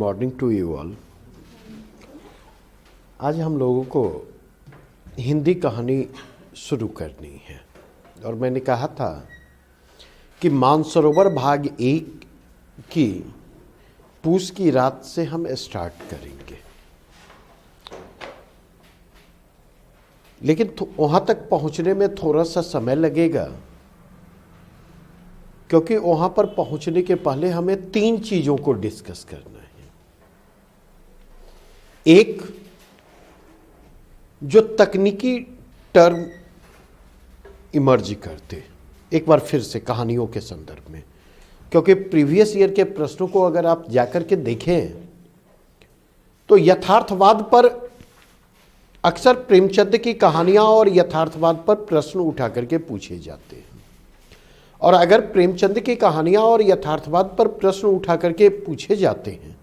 Morning to you all. आज हम लोगों को हिंदी कहानी शुरू करनी है और मैंने कहा था कि मानसरोवर भाग 1 की पूस की रात से हम स्टार्ट करेंगे, लेकिन वहाँ तक पहुँचने में थोड़ा सा समय लगेगा, क्योंकि वहाँ पर पहुँचने के पहले हमें 3 चीज़ों को डिस्कस करना है। एक, जो तकनीकी टर्म इमर्ज करते, एक बार फिर से कहानियों के संदर्भ में, क्योंकि प्रीवियस ईयर के प्रश्नों को अगर आप जाकर के देखें तो यथार्थवाद पर अक्सर प्रेमचंद की कहानियां और यथार्थवाद पर प्रश्न उठा करके पूछे जाते हैं। और अगर प्रेमचंद की कहानियां और यथार्थवाद पर प्रश्न उठा करके पूछे जाते हैं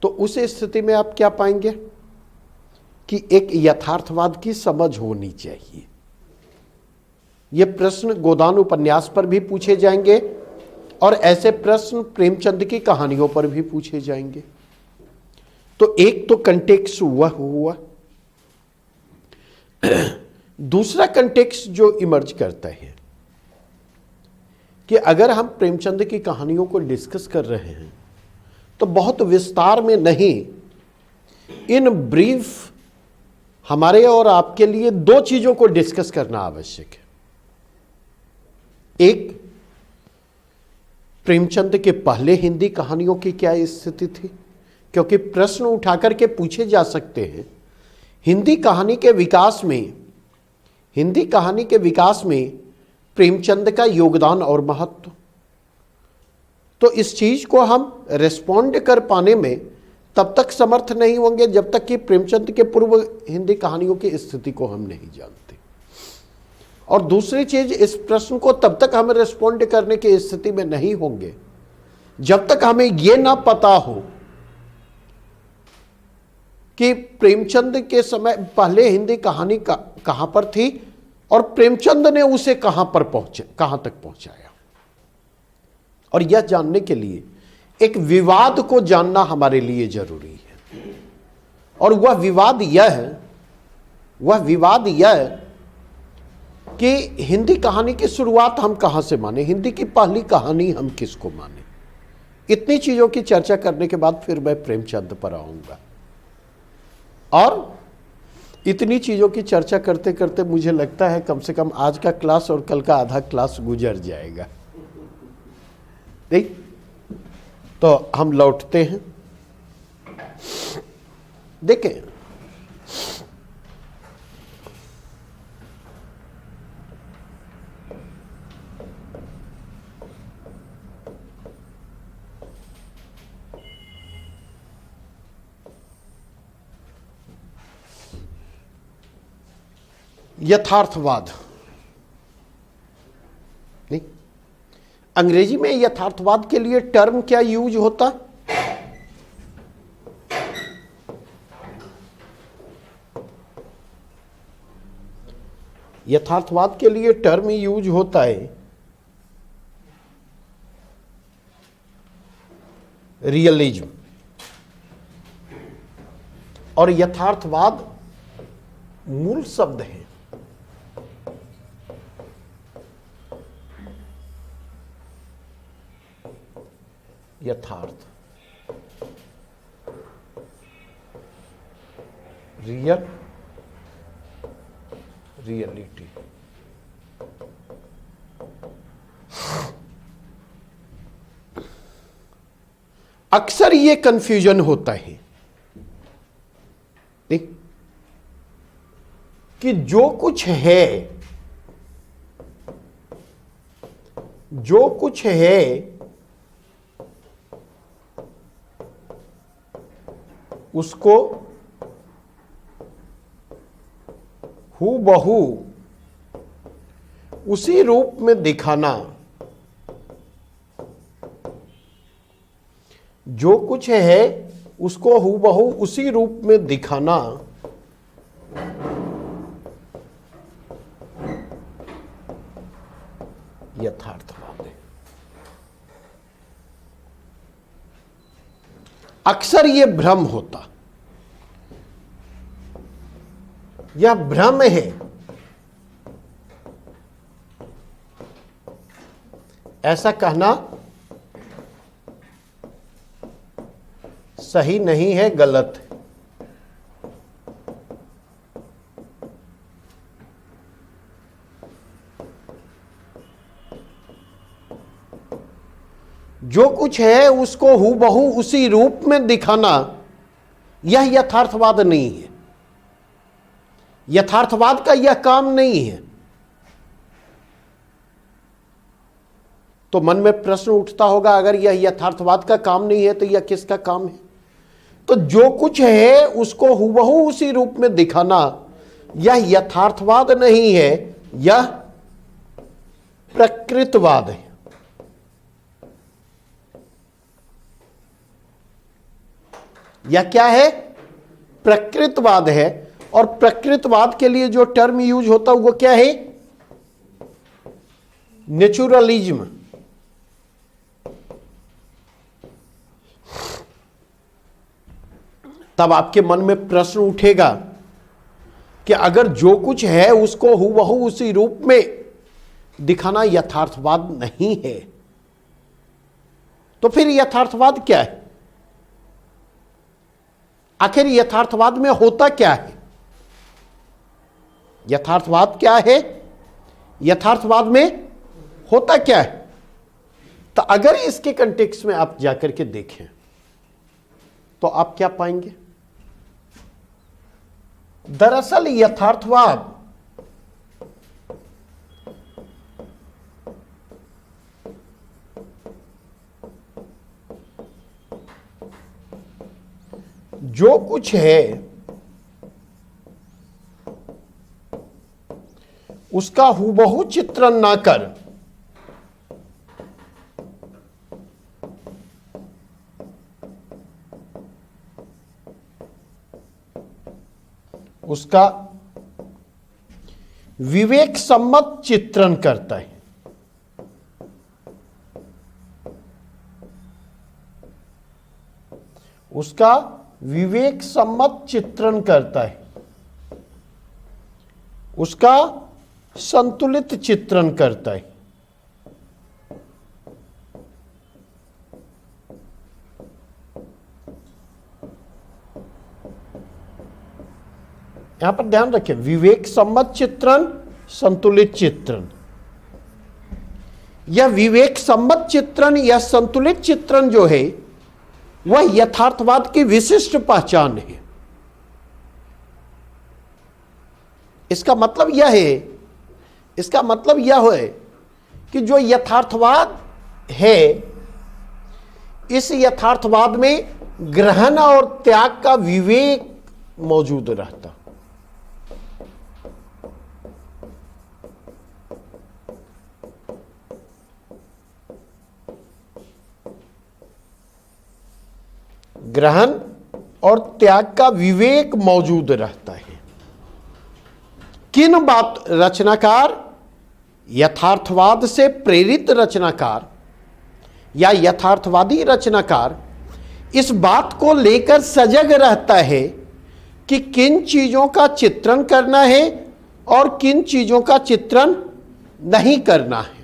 तो उस स्थिति में आप क्या पाएंगे कि एक यथार्थवाद की समझ होनी चाहिए। ये प्रश्न गोदान उपन्यास पर भी पूछे जाएंगे और ऐसे प्रश्न प्रेमचंद की कहानियों पर भी पूछे जाएंगे। तो एक तो कंटेक्स्ट वह हुआ। दूसरा कंटेक्स्ट जो इमर्ज करता है कि अगर हम प्रेमचंद की कहानियों को डिस्कस कर रहे हैं तो बहुत विस्तार में नहीं, इन ब्रीफ हमारे और आपके लिए 2 चीजों को डिस्कस करना आवश्यक है। एक, प्रेमचंद के पहले हिंदी कहानियों की क्या स्थिति थी, क्योंकि प्रश्न उठाकर के पूछे जा सकते हैं हिंदी कहानी के विकास में प्रेमचंद का योगदान और महत्व। तो इस चीज को हम रेस्पॉन्ड कर पाने में तब तक समर्थ नहीं होंगे जब तक कि प्रेमचंद के पूर्व हिंदी कहानियों की स्थिति को हम नहीं जानते। और दूसरी चीज, इस प्रश्न को तब तक हम रेस्पॉन्ड करने की स्थिति में नहीं होंगे जब तक हमें यह ना पता हो कि प्रेमचंद के समय पहले हिंदी कहानी कहां पर थी और प्रेमचंद ने उसे कहां तक पहुंचाया। और यह जानने के लिए एक विवाद को जानना हमारे लिए जरूरी है। और वह विवाद यह है कि हिंदी कहानी की शुरुआत हम कहां से माने, हिंदी की पहली कहानी हम किसको माने। इतनी चीजों की चर्चा करने के बाद फिर मैं प्रेमचंद पर आऊंगा। और इतनी चीजों की चर्चा करते करते मुझे लगता है कम से कम आज का क्लास और कल का आधा क्लास गुजर जाएगा। ठीक, तो हम लौटते हैं। देखें, यथार्थवाद नहीं, अंग्रेजी में यथार्थवाद के लिए टर्म क्या यूज होता? यथार्थवाद के लिए टर्म यूज होता है रियलिज्म। और यथार्थवाद मूल शब्द है यथार्थ, रियलिटी। अक्सर ये कंफ्यूजन होता है देख कि जो कुछ है उसको हूबहू उसी रूप में दिखाना, जो कुछ है उसको हूबहू उसी रूप में दिखाना यथार्थवाद है। अक्सर ये भ्रम होता, यह भ्रम है, ऐसा कहना सही नहीं है, गलत है। जो कुछ है उसको हूबहू उसी रूप में दिखाना, यह यथार्थवाद नहीं है। यथार्थवाद का यह काम नहीं है। तो मन में प्रश्न उठता होगा, अगर यह यथार्थवाद का काम नहीं है तो यह किसका काम है? तो जो कुछ है उसको हूबहू उसी रूप में दिखाना, यह यथार्थवाद नहीं है, यह प्रकृतवाद है। यह क्या है? प्रकृतवाद है। और प्रकृतवाद के लिए जो टर्म यूज होता है वो क्या है? नेचुरलिज्म। तब आपके मन में प्रश्न उठेगा कि अगर जो कुछ है उसको हूबहू उसी रूप में दिखाना यथार्थवाद नहीं है, तो फिर यथार्थवाद क्या है? आखिर यथार्थवाद में होता क्या है? यथार्थवाद क्या है? यथार्थवाद में होता क्या है? तो अगर इसके कंटेक्स्ट में आप जाकर के देखें तो आप क्या पाएंगे? दरअसल यथार्थवाद जो कुछ है उसका हूबहू चित्रण ना कर उसका विवेक सम्मत चित्रण करता है। उसका विवेक सम्मत चित्रण करता है, उसका संतुलित चित्रण करता है। यहां पर ध्यान रखें, विवेक सम्मत चित्रण, संतुलित चित्रण। यह विवेक सम्मत चित्रण या संतुलित चित्रण जो है वह यथार्थवाद की विशिष्ट पहचान है। इसका मतलब यह है कि जो यथार्थवाद है, इस यथार्थवाद में ग्रहण और त्याग का विवेक मौजूद रहता। ग्रहण और त्याग का विवेक मौजूद रहता है। किन बात रचनाकार, यथार्थवाद से प्रेरित रचनाकार या यथार्थवादी रचनाकार इस बात को लेकर सजग रहता है कि किन चीजों का चित्रण करना है और किन चीजों का चित्रण नहीं करना है।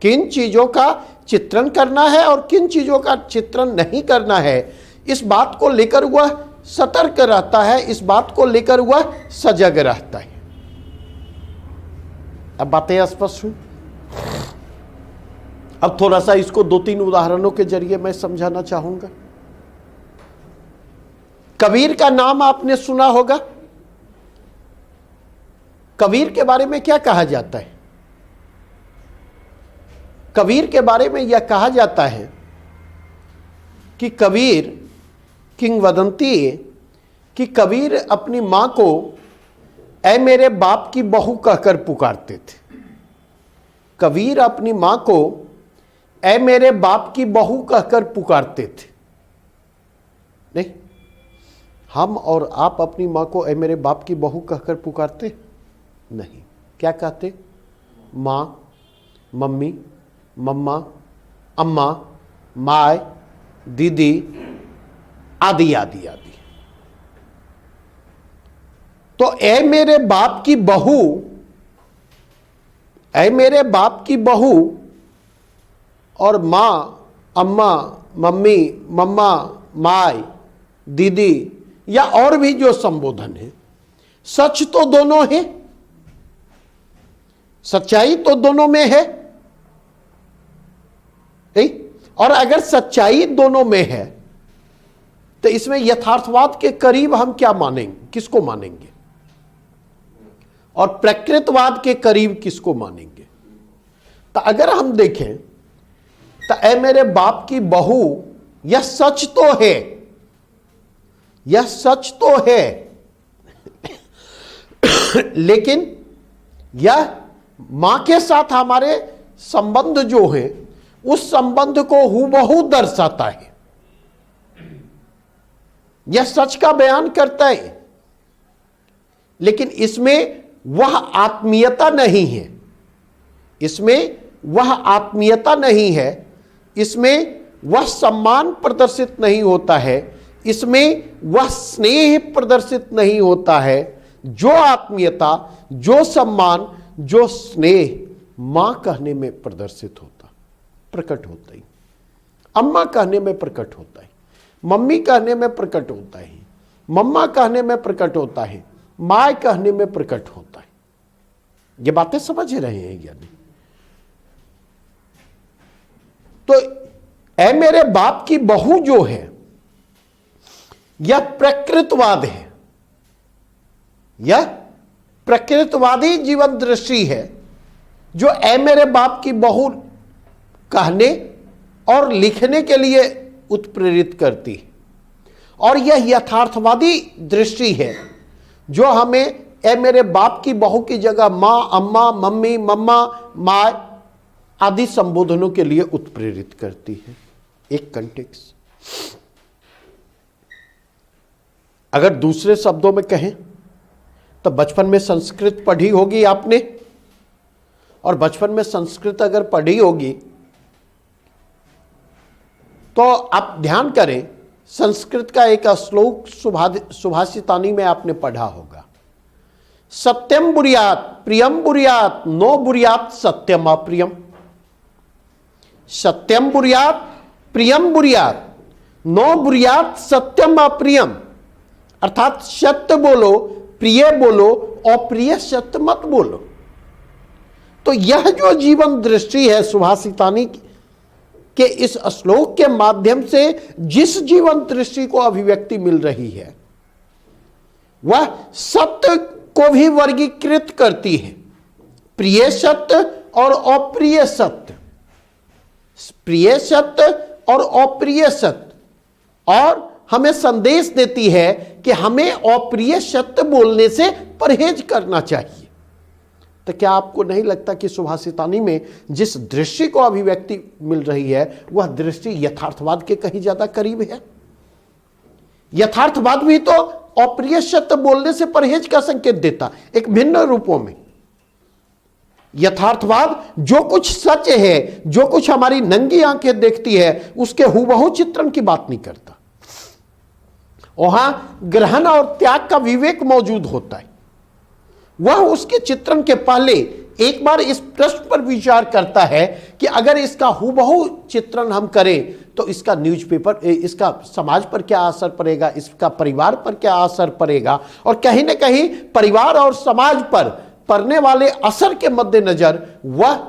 किन चीजों का चित्रण करना है और किन चीजों का चित्रण नहीं करना है, इस बात को लेकर वह सतर्क रहता है, इस बात को लेकर वह सजग रहता है। अब बातें स्पष्ट हुई। अब थोड़ा सा इसको 2-3 उदाहरणों के जरिए मैं समझाना चाहूंगा। कबीर का नाम आपने सुना होगा। कबीर के बारे में क्या कहा जाता है? कबीर के बारे में यह कहा जाता है कि कबीर, किंवदंती कि कबीर अपनी मां को ऐ मेरे बाप की बहू कहकर पुकारते थे। कबीर अपनी मां को ऐ मेरे बाप की बहू कहकर पुकारते थे। नहीं, हम और आप अपनी मां को ऐ मेरे बाप की बहू कहकर पुकारते नहीं। क्या कहते? मां, मम्मी, मम्मा, अम्मा, माय, दीदी, आदि आदि आदि। तो ए मेरे बाप की बहू, ऐ मेरे बाप की बहू और माँ, अम्मा, मम्मी, मम्मा, माय, दीदी या और भी जो संबोधन है, सच तो दोनों है, सच्चाई तो दोनों में है। और अगर सच्चाई दोनों में है तो इसमें यथार्थवाद के करीब हम क्या मानेंगे, किसको मानेंगे, और प्रकृतवाद के करीब किसको मानेंगे। तो अगर हम देखें तो ऐ मेरे बाप की बहू, यह सच तो है, यह सच तो है लेकिन यह मां के साथ हमारे संबंध जो है उस संबंध को हूबहू दर्शाता है, यह सच का बयान करता है, लेकिन इसमें वह आत्मीयता नहीं है, इसमें वह आत्मीयता नहीं है, इसमें वह सम्मान प्रदर्शित नहीं होता है, इसमें वह स्नेह प्रदर्शित नहीं होता है। जो आत्मीयता, जो सम्मान, जो स्नेह मां कहने में प्रदर्शित होता, प्रकट होता है, अम्मा कहने में प्रकट होता है, मम्मी कहने में प्रकट होता है, मम्मा कहने में प्रकट होता है, माँ कहने में प्रकट होता है। ये बातें समझ रहे हैं या नहीं? तो ऐ मेरे बाप की बहू जो है यह प्रकृतवाद है, यह प्रकृतवादी जीवन दृष्टि है जो ऐ मेरे बाप की बहू कहने और लिखने के लिए उत्प्रेरित करती है, और यह यथार्थवादी दृष्टि है जो हमें ऐ मेरे बाप की बहू की जगह मां, अम्मा, मम्मी, मम्मा, मां आदि संबोधनों के लिए उत्प्रेरित करती है। एक कंटेक्स्ट। अगर दूसरे शब्दों में कहें तो बचपन में संस्कृत पढ़ी होगी आपने, और बचपन में संस्कृत अगर पढ़ी होगी तो आप ध्यान करें, संस्कृत का एक श्लोक सुभाषितानी में आपने पढ़ा होगा, सत्यम बुर्यात प्रियम बुर्यात नो बुर्यात सत्यम अप्रियम। सत्यम बुर्यात प्रियम बुर्यात नो बुर्यात सत्यम अप्रियम, अर्थात सत्य बोलो, प्रिय बोलो, अप्रिय सत्य मत बोलो। तो यह जो जीवन दृष्टि है सुभाषितानी के इस श्लोक के माध्यम से जिस जीवन दृष्टि को अभिव्यक्ति मिल रही है वह सत्य को भी वर्गीकृत करती है, प्रिय सत्य और अप्रिय सत्य, प्रिय सत्य और अप्रिय सत्य, और हमें संदेश देती है कि हमें अप्रिय सत्य बोलने से परहेज करना चाहिए। तो क्या आपको नहीं लगता कि सुभाषितानी में जिस दृष्टि को अभिव्यक्ति मिल रही है वह दृष्टि यथार्थवाद के कहीं ज्यादा करीब है? यथार्थवाद भी तो अप्रिय सत्य बोलने से परहेज का संकेत देता, एक भिन्न रूपों में। यथार्थवाद जो कुछ सच है, जो कुछ हमारी नंगी आंखें देखती है, उसके हुबहू चित्रण की बात नहीं करता। वहां ग्रहण और त्याग का विवेक मौजूद होता है। वह उसके चित्रण के पहले एक बार इस प्रश्न पर विचार करता है कि अगर इसका हुबहू चित्रण हम करें तो इसका न्यूज़पेपर, इसका समाज पर क्या असर पड़ेगा, इसका परिवार पर क्या असर पड़ेगा, और कहीं ना कहीं परिवार और समाज पर पड़ने वाले असर के मद्देनजर वह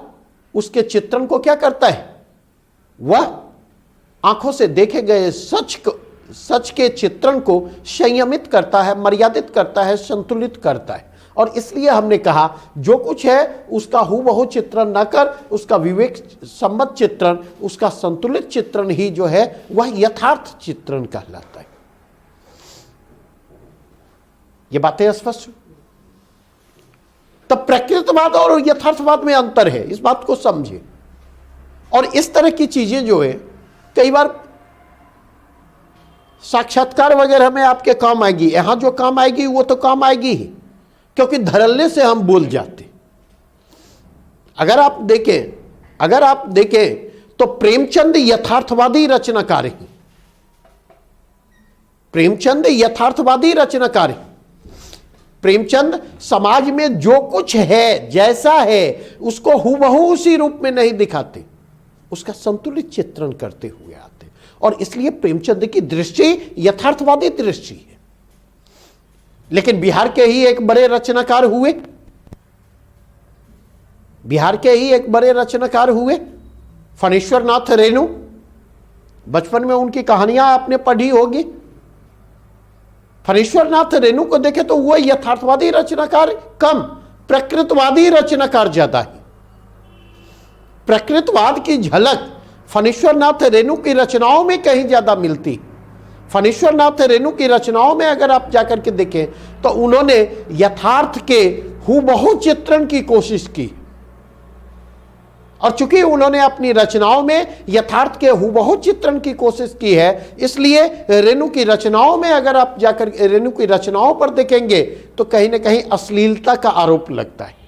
उसके चित्रण को क्या करता है, वह आंखों से देखे गए सच के चित्रण को संयमित करता है, मर्यादित करता है, संतुलित करता है। और इसलिए हमने कहा जो कुछ है उसका हुबहू चित्रण न कर, उसका विवेक सम्मत चित्रण, उसका संतुलित चित्रण ही जो है वह यथार्थ चित्रण कहलाता है। ये बातें स्पष्ट। तब प्रकृतवाद और यथार्थवाद में अंतर है, इस बात को समझिए। और इस तरह की चीजें जो है कई बार साक्षात्कार वगैरह में आपके काम आएगी, यहां जो काम आएगी वो तो काम आएगी ही, क्योंकि धड़ल्ले से हम बोल जाते। अगर आप देखें तो प्रेमचंद यथार्थवादी रचनाकार हैं, प्रेमचंद यथार्थवादी रचनाकार है। प्रेमचंद समाज में जो कुछ है, जैसा है, उसको हूबहू उसी रूप में नहीं दिखाते, उसका संतुलित चित्रण करते हुए आते। और इसलिए प्रेमचंद की दृष्टि यथार्थवादी दृष्टि है। लेकिन बिहार के ही एक बड़े रचनाकार हुए, बिहार के ही एक बड़े रचनाकार हुए फणीश्वर नाथ रेणु। बचपन में उनकी कहानियां आपने पढ़ी होगी। फणीश्वर नाथ रेणु को देखे तो वो यथार्थवादी रचनाकार कम, प्रकृतवादी रचनाकार ज्यादा है। प्रकृतवाद की झलक फणीश्वर नाथ रेणु की रचनाओं में कहीं ज्यादा मिलती। फणीश्वर नाथ रेणु की रचनाओं में अगर आप जाकर के देखें तो उन्होंने यथार्थ के हूबहू चित्रण की कोशिश की। और चूंकि उन्होंने अपनी रचनाओं में यथार्थ के हूबहू चित्रण की कोशिश की है, इसलिए रेणु की रचनाओं में अगर आप जाकर रेणु की रचनाओं पर देखेंगे तो कहीं ना कहीं अश्लीलता का आरोप लगता है।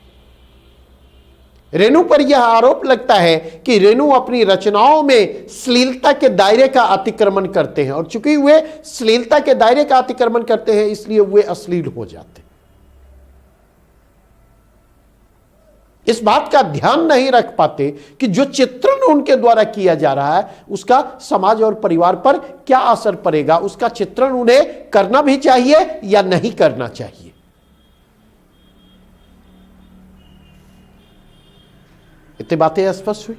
रेणु पर यह आरोप लगता है कि रेणु अपनी रचनाओं में श्लीलता के दायरे का अतिक्रमण करते हैं, और चूंकि वे श्लीलता के दायरे का अतिक्रमण करते हैं इसलिए वे अश्लील हो जाते हैं। इस बात का ध्यान नहीं रख पाते कि जो चित्रण उनके द्वारा किया जा रहा है उसका समाज और परिवार पर क्या असर पड़ेगा, उसका चित्रण उन्हें करना भी चाहिए या नहीं करना चाहिए। इतनी बातें स्पष्ट हुई।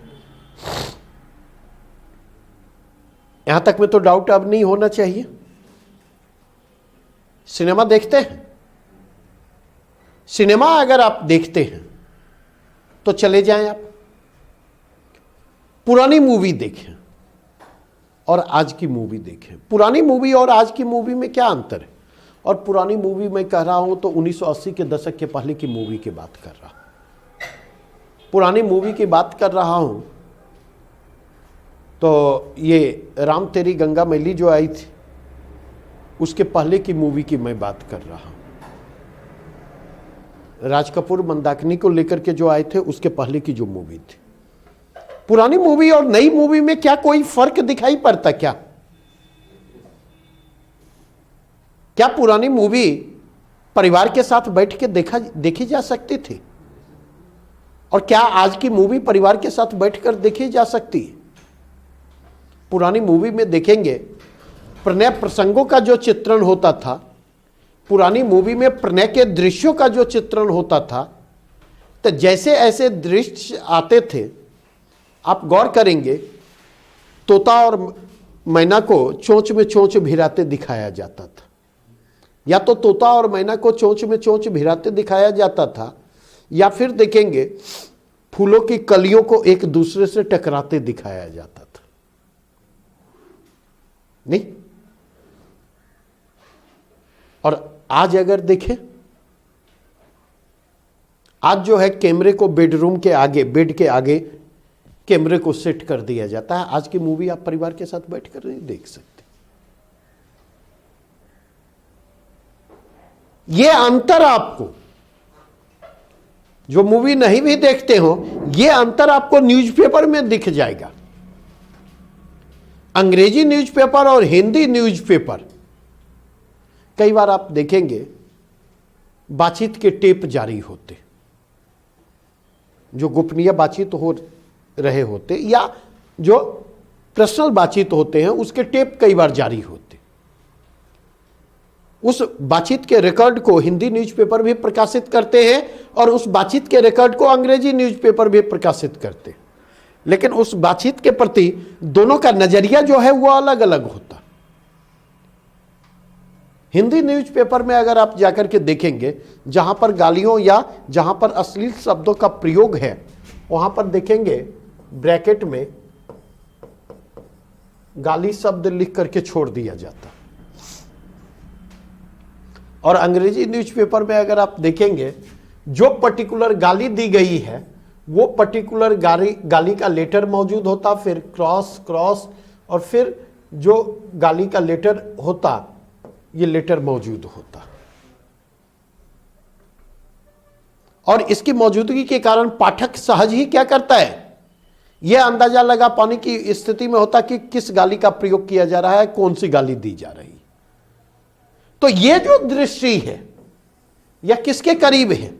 यहां तक में तो डाउट अब नहीं होना चाहिए। सिनेमा देखते हैं, सिनेमा अगर आप देखते हैं तो चले जाएं आप पुरानी मूवी देखें और आज की मूवी देखें। पुरानी मूवी और आज की मूवी में क्या अंतर है? और पुरानी मूवी में कह रहा हूं तो 1980 के दशक के पहले की मूवी की बात कर रहा हूं। पुरानी मूवी की बात कर रहा हूं तो ये राम तेरी गंगा मैली जो आई थी उसके पहले की मूवी की मैं बात कर रहा हूं। राज कपूर मंदाकिनी को लेकर के जो आए थे उसके पहले की जो मूवी थी। पुरानी मूवी और नई मूवी में क्या कोई फर्क दिखाई पड़ता? क्या पुरानी मूवी परिवार के साथ बैठ के देखी जा सकती थी? और क्या आज की मूवी परिवार के साथ बैठकर देखी जा सकती है? पुरानी मूवी में देखेंगे प्रणय प्रसंगों का जो चित्रण होता था, पुरानी मूवी में प्रणय के दृश्यों का जो चित्रण होता था, तो जैसे ऐसे दृश्य आते थे आप गौर करेंगे तोता और मैना को चोंच में चोंच भिराते दिखाया जाता था, या तो तोता और मैना को चोंच में चोंच भिराते दिखाया जाता था, या फिर देखेंगे फूलों की कलियों को एक दूसरे से टकराते दिखाया जाता था। नहीं? और आज अगर देखें, आज जो है कैमरे को बेडरूम के आगे, बेड के आगे कैमरे को सेट कर दिया जाता है। आज की मूवी आप परिवार के साथ बैठकर नहीं देख सकते। ये अंतर आपको, जो मूवी नहीं भी देखते हो, ये अंतर आपको न्यूज़पेपर में दिख जाएगा। अंग्रेजी न्यूज़पेपर और हिंदी न्यूज़पेपर, कई बार आप देखेंगे बातचीत के टेप जारी होते, जो गोपनीय बातचीत हो रहे होते या जो पर्सनल बातचीत होते हैं उसके टेप कई बार जारी होते। उस बातचीत के रिकॉर्ड को हिंदी न्यूज़पेपर भी प्रकाशित करते हैं और उस बातचीत के रिकॉर्ड को अंग्रेजी न्यूज़पेपर भी प्रकाशित करते हैं, लेकिन उस बातचीत के प्रति दोनों का नजरिया जो है वो अलग अलग होता। हिंदी न्यूज़पेपर में अगर आप जाकर के देखेंगे, जहां पर गालियों या जहां पर अश्लील शब्दों का प्रयोग है, वहां पर देखेंगे ब्रैकेट में गाली शब्द लिख करके छोड़ दिया जाता। और अंग्रेजी न्यूज़पेपर में अगर आप देखेंगे, जो पर्टिकुलर गाली दी गई है वो पर्टिकुलर गाली का लेटर मौजूद होता, फिर क्रॉस और फिर जो गाली का लेटर होता ये लेटर मौजूद होता। और इसकी मौजूदगी के कारण पाठक सहज ही क्या करता है, यह अंदाजा लगा पाने की स्थिति में होता कि किस गाली का प्रयोग किया जा रहा है, कौन सी गाली दी जा रही है। तो ये जो दृष्टि है यह किसके करीब है?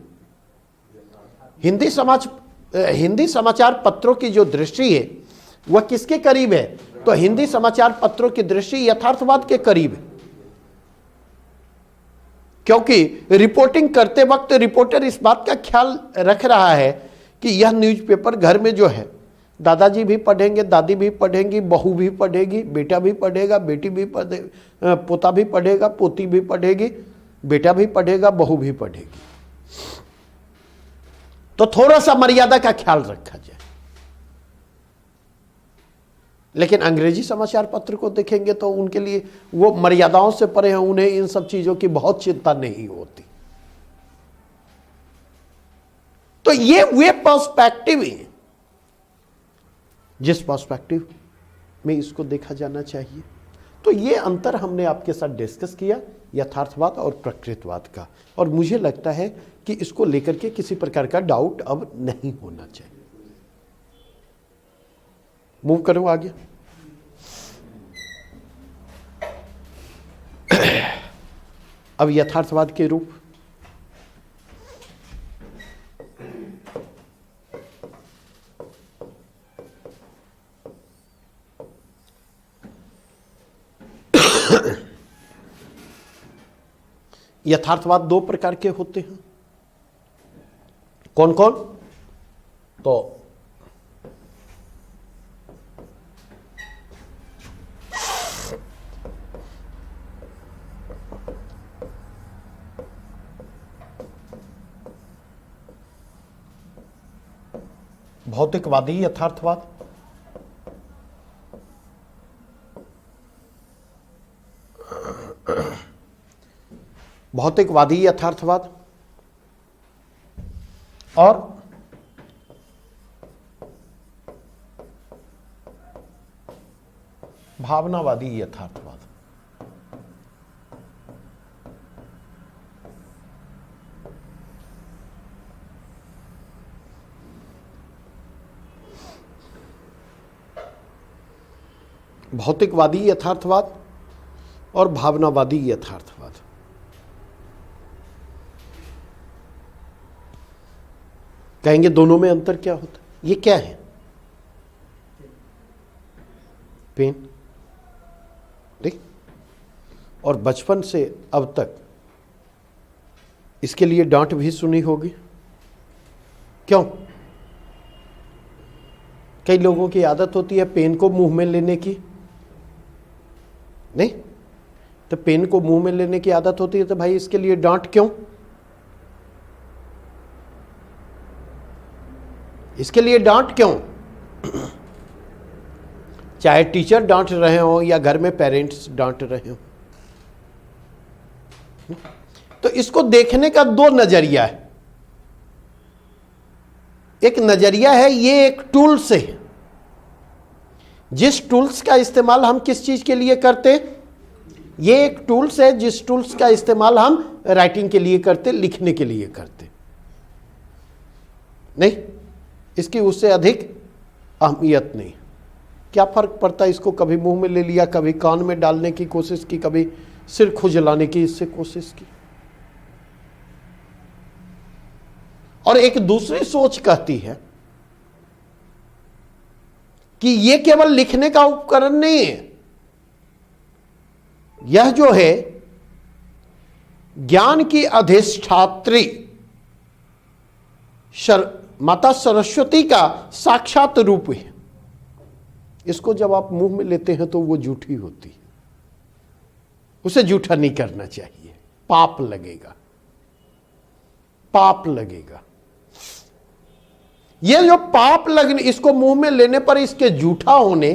हिंदी समाचार पत्रों की जो दृष्टि है वह किसके करीब है? तो हिंदी समाचार पत्रों की दृष्टि यथार्थवाद के करीब है, क्योंकि रिपोर्टिंग करते वक्त रिपोर्टर इस बात का ख्याल रख रहा है कि यह न्यूज़पेपर घर में जो है दादाजी भी पढ़ेंगे, दादी भी पढ़ेंगी, बहू भी पढ़ेगी, बेटा भी पढ़ेगा, बेटी भी पोता भी पढ़ेगा, पोती भी पढ़ेगी, बेटा भी पढ़ेगा, बहू भी पढ़ेगी। तो थोड़ा सा मर्यादा का ख्याल रखा जाए। लेकिन अंग्रेजी समाचार पत्र को देखेंगे तो उनके लिए वो मर्यादाओं से परे हैं, उन्हें इन सब चीजों की बहुत चिंता नहीं होती। तो ये वे पर्सपेक्टिव है जिस पर्सपेक्टिव में इसको देखा जाना चाहिए। तो ये अंतर हमने आपके साथ डिस्कस किया यथार्थवाद और प्रकृतवाद का, और मुझे लगता है कि इसको लेकर के किसी प्रकार का डाउट अब नहीं होना चाहिए। मूव करूं आगे। अब यथार्थवाद के रूप। यथार्थवाद दो प्रकार के होते हैं। कौन कौन? तो भौतिकवादी यथार्थवाद, भौतिकवादी यथार्थवाद और भावनावादी यथार्थवाद। भौतिकवादी यथार्थवाद और भावनावादी यथार्थवाद। कहेंगे दोनों में अंतर क्या होता है? ये क्या है? पेन। देख, और बचपन से अब तक इसके लिए डांट भी सुनी होगी। क्यों? कई लोगों की आदत होती है पेन को मुंह में लेने की। नहीं तो पेन को मुंह में लेने की आदत होती है तो भाई इसके लिए डांट क्यों? इसके लिए डांट क्यों? चाहे टीचर डांट रहे हो या घर में पेरेंट्स डांट रहे हो। तो इसको देखने का दो नजरिया है। एक नजरिया है ये एक टूल से है, जिस टूल्स का इस्तेमाल हम किस चीज के लिए करते? ये एक टूल्स है जिस टूल्स का इस्तेमाल हम राइटिंग के लिए करते, लिखने के लिए करते। नहीं, इसकी उससे अधिक अहमियत नहीं। क्या फर्क पड़ता है? इसको कभी मुंह में ले लिया, कभी कान में डालने की कोशिश की, कभी सिर खुजलाने की इससे कोशिश की। और एक दूसरी सोच कहती है कि यह केवल लिखने का उपकरण नहीं है, यह जो है ज्ञान की अधिष्ठात्री माता सरस्वती का साक्षात रूप है। इसको जब आप मुंह में लेते हैं तो वो झूठी होती है, उसे झूठा नहीं करना चाहिए, पाप लगेगा, पाप लगेगा। ये जो पाप लगने, इसको मुंह में लेने पर इसके झूठा होने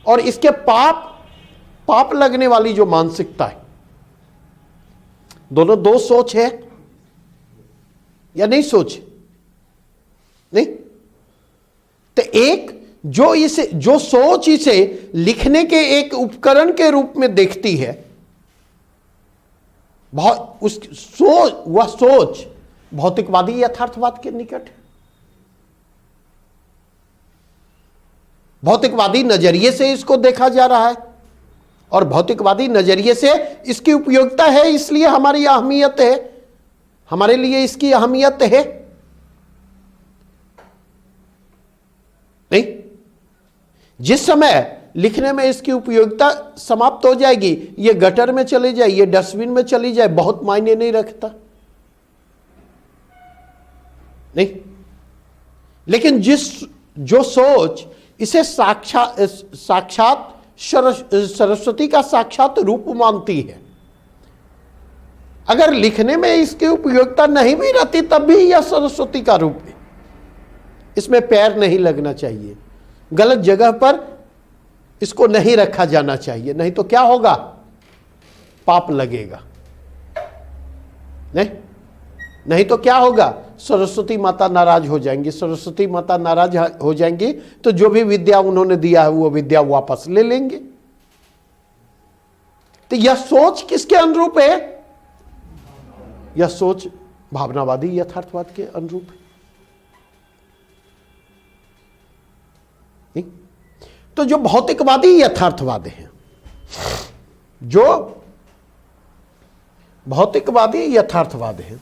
और इसके पाप लगने वाली जो मानसिकता है, दोनों दो सोच है या नहीं? सोच नहीं। तो एक जो सोच इसे लिखने के एक उपकरण के रूप में देखती है, वह सोच भौतिकवादी यथार्थवाद के निकट है। भौतिकवादी नजरिए से इसको देखा जा रहा है और भौतिकवादी नजरिए से इसकी उपयोगिता है, इसलिए हमारी अहमियत है, हमारे लिए इसकी अहमियत है। नहीं, जिस समय लिखने में इसकी उपयोगिता समाप्त हो जाएगी, ये गटर में चली जाए, ये डस्टबिन में चली जाए, बहुत मायने नहीं रखता। नहीं, लेकिन जो सोच इसे साक्षात सरस्वती का साक्षात रूप मानती है, अगर लिखने में इसकी उपयोगिता नहीं भी रहती तब भी यह सरस्वती का रूप है। इसमें पैर नहीं लगना चाहिए, गलत जगह पर इसको नहीं रखा जाना चाहिए, नहीं तो क्या होगा, पाप लगेगा। नहीं तो क्या होगा, सरस्वती माता नाराज हो जाएंगी। सरस्वती माता नाराज हो जाएंगी तो जो भी विद्या उन्होंने दिया है वो विद्या वापस ले लेंगे। तो यह सोच किसके अनुरूप है? यह सोच भावनावादी यथार्थवाद के अनुरूप है। नहीं? तो जो भौतिकवादी यथार्थवाद हैं, जो भौतिकवादी यथार्थवाद हैं,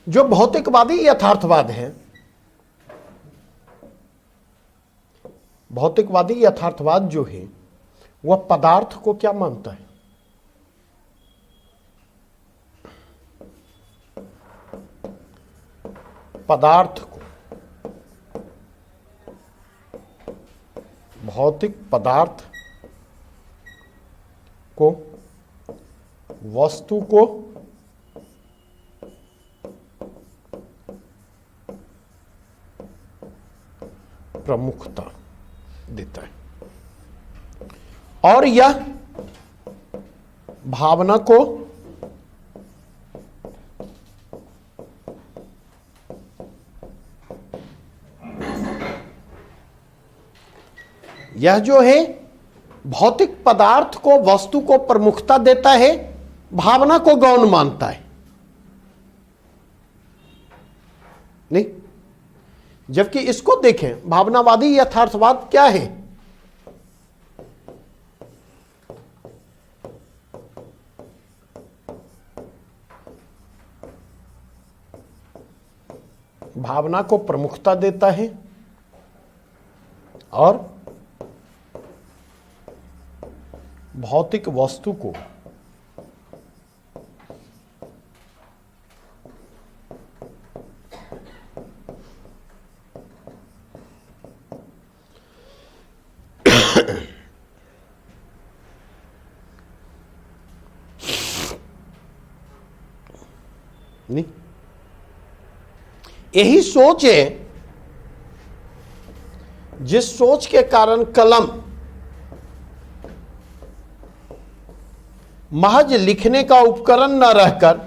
जो भौतिकवादी यथार्थवाद है, भौतिकवादी यथार्थवाद जो है वह पदार्थ को क्या मानता है? पदार्थ को, भौतिक पदार्थ को, वस्तु को प्रमुखता देता है, और यह भावना को यह जो है भौतिक पदार्थ को, वस्तु को प्रमुखता देता है, भावना को गौण मानता है। नहीं, जबकि इसको देखें, भावनावादी यथार्थवाद क्या है? भावना को प्रमुखता देता है और भौतिक वस्तु को नहीं, यही सोच है जिस सोच के कारण कलम महज लिखने का उपकरण न रहकर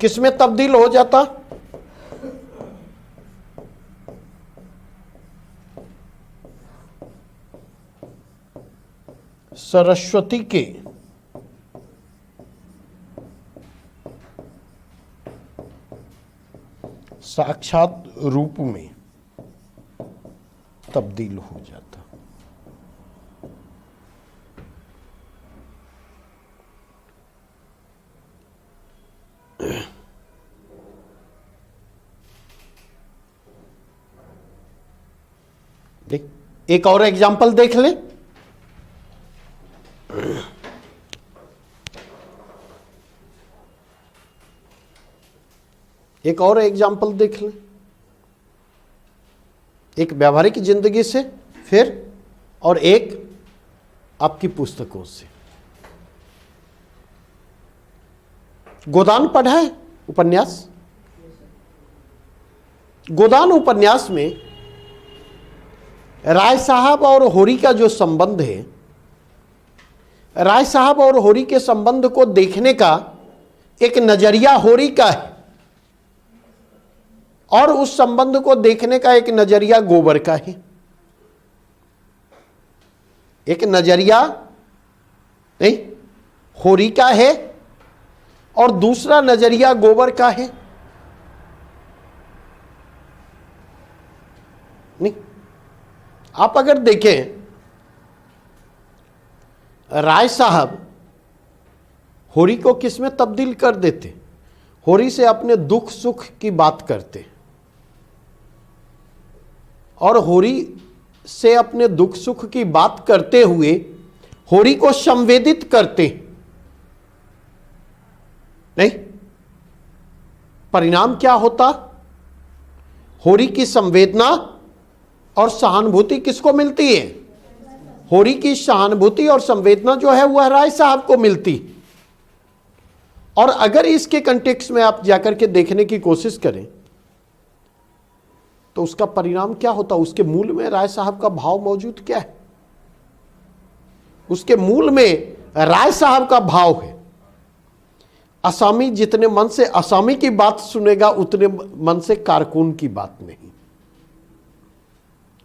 किसमें तब्दील हो जाता? सरस्वती के साक्षात रूप में तब्दील हो जाता। देख, एक और एग्जाम्पल देख लें। एक और एग्जाम्पल देख लें, एक व्यावहारिक जिंदगी से, फिर और एक आपकी पुस्तकों से। गोदान पढ़ा है उपन्यास? गोदान उपन्यास में राय साहब और होरी का जो संबंध है, राय साहब और होरी के संबंध को देखने का एक नजरिया होरी का है और उस संबंध को देखने का एक नजरिया गोबर का है, एक नजरिया नहीं होरी का है, और दूसरा नजरिया गोबर का है। नहीं, आप अगर देखें राय साहब होरी को किस में तब्दील कर देते? होरी से अपने दुख सुख की बात करते, और होरी से अपने दुख सुख की बात करते हुए होरी को संवेदित करते। नहीं, परिणाम क्या होता? होरी की संवेदना और सहानुभूति किसको मिलती है? होरी की सहानुभूति और संवेदना जो है वह राय साहब को मिलती। और अगर इसके कंटेक्स्ट में आप जाकर के देखने की कोशिश करें तो उसका परिणाम क्या होता? उसके मूल में राय साहब का भाव मौजूद क्या है? उसके मूल में राय साहब का भाव है, असामी जितने मन से असामी की बात सुनेगा उतने मन से कारकुन की बात नहीं।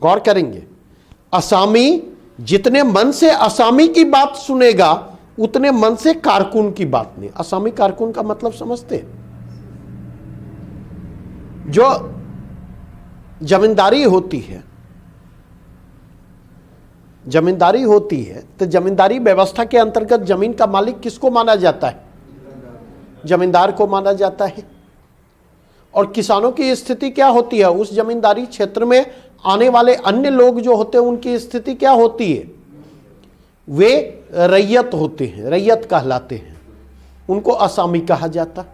गौर करेंगे, असामी जितने मन से असामी की बात सुनेगा उतने मन से कारकुन की बात नहीं। असामी कारकुन का मतलब समझते हैं? जो जमींदारी होती है, जमींदारी होती है तो जमींदारी व्यवस्था के अंतर्गत जमीन का मालिक किसको माना जाता है? जमींदार को माना जाता है। और किसानों की स्थिति क्या होती है? उस जमींदारी क्षेत्र में आने वाले अन्य लोग जो होते हैं उनकी स्थिति क्या होती है? वे रैयत होते हैं, रैयत कहलाते हैं, उनको असामी कहा जाता।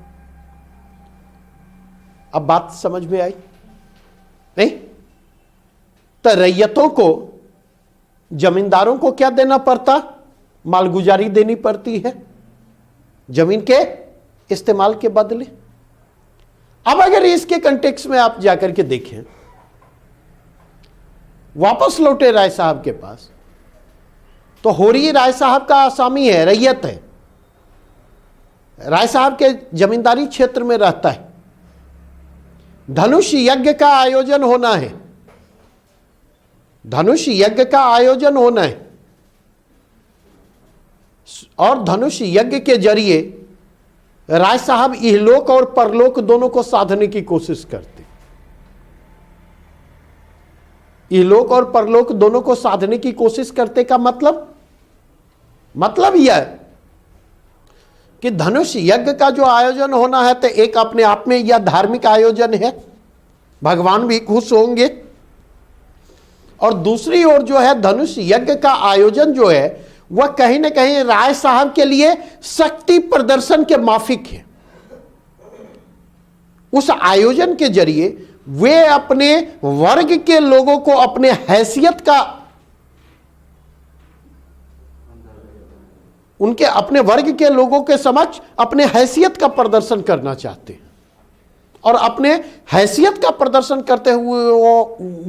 अब बात समझ में आई नहीं? तो रैयतों को जमींदारों को क्या देना पड़ता? मालगुजारी देनी पड़ती है जमीन के इस्तेमाल के बदले। अब अगर इसके कंटेक्स्ट में आप जाकर के देखें, वापस लौटे राय साहब के पास, तो होरी राय साहब का असामी है, रैयत है, राय साहब के जमींदारी क्षेत्र में रहता है। धनुष यज्ञ का आयोजन होना है, धनुष यज्ञ का आयोजन होना है, और धनुष यज्ञ के जरिए राय साहब इहलोक और परलोक दोनों को साधने की कोशिश करते। इहलोक और परलोक दोनों को साधने की कोशिश करते का मतलब यह कि धनुष यज्ञ का जो आयोजन होना है तो एक अपने आप में यह धार्मिक आयोजन है, भगवान भी खुश होंगे। और दूसरी ओर जो है धनुष यज्ञ का आयोजन जो है वह कहीं ना कहीं राय साहब के लिए शक्ति प्रदर्शन के माफिक है। उस आयोजन के जरिए वे अपने वर्ग के लोगों को अपने हैसियत का, उनके अपने वर्ग के लोगों के समक्ष अपने हैसियत का प्रदर्शन करना चाहते हैं, और अपने हैसियत का प्रदर्शन करते हुए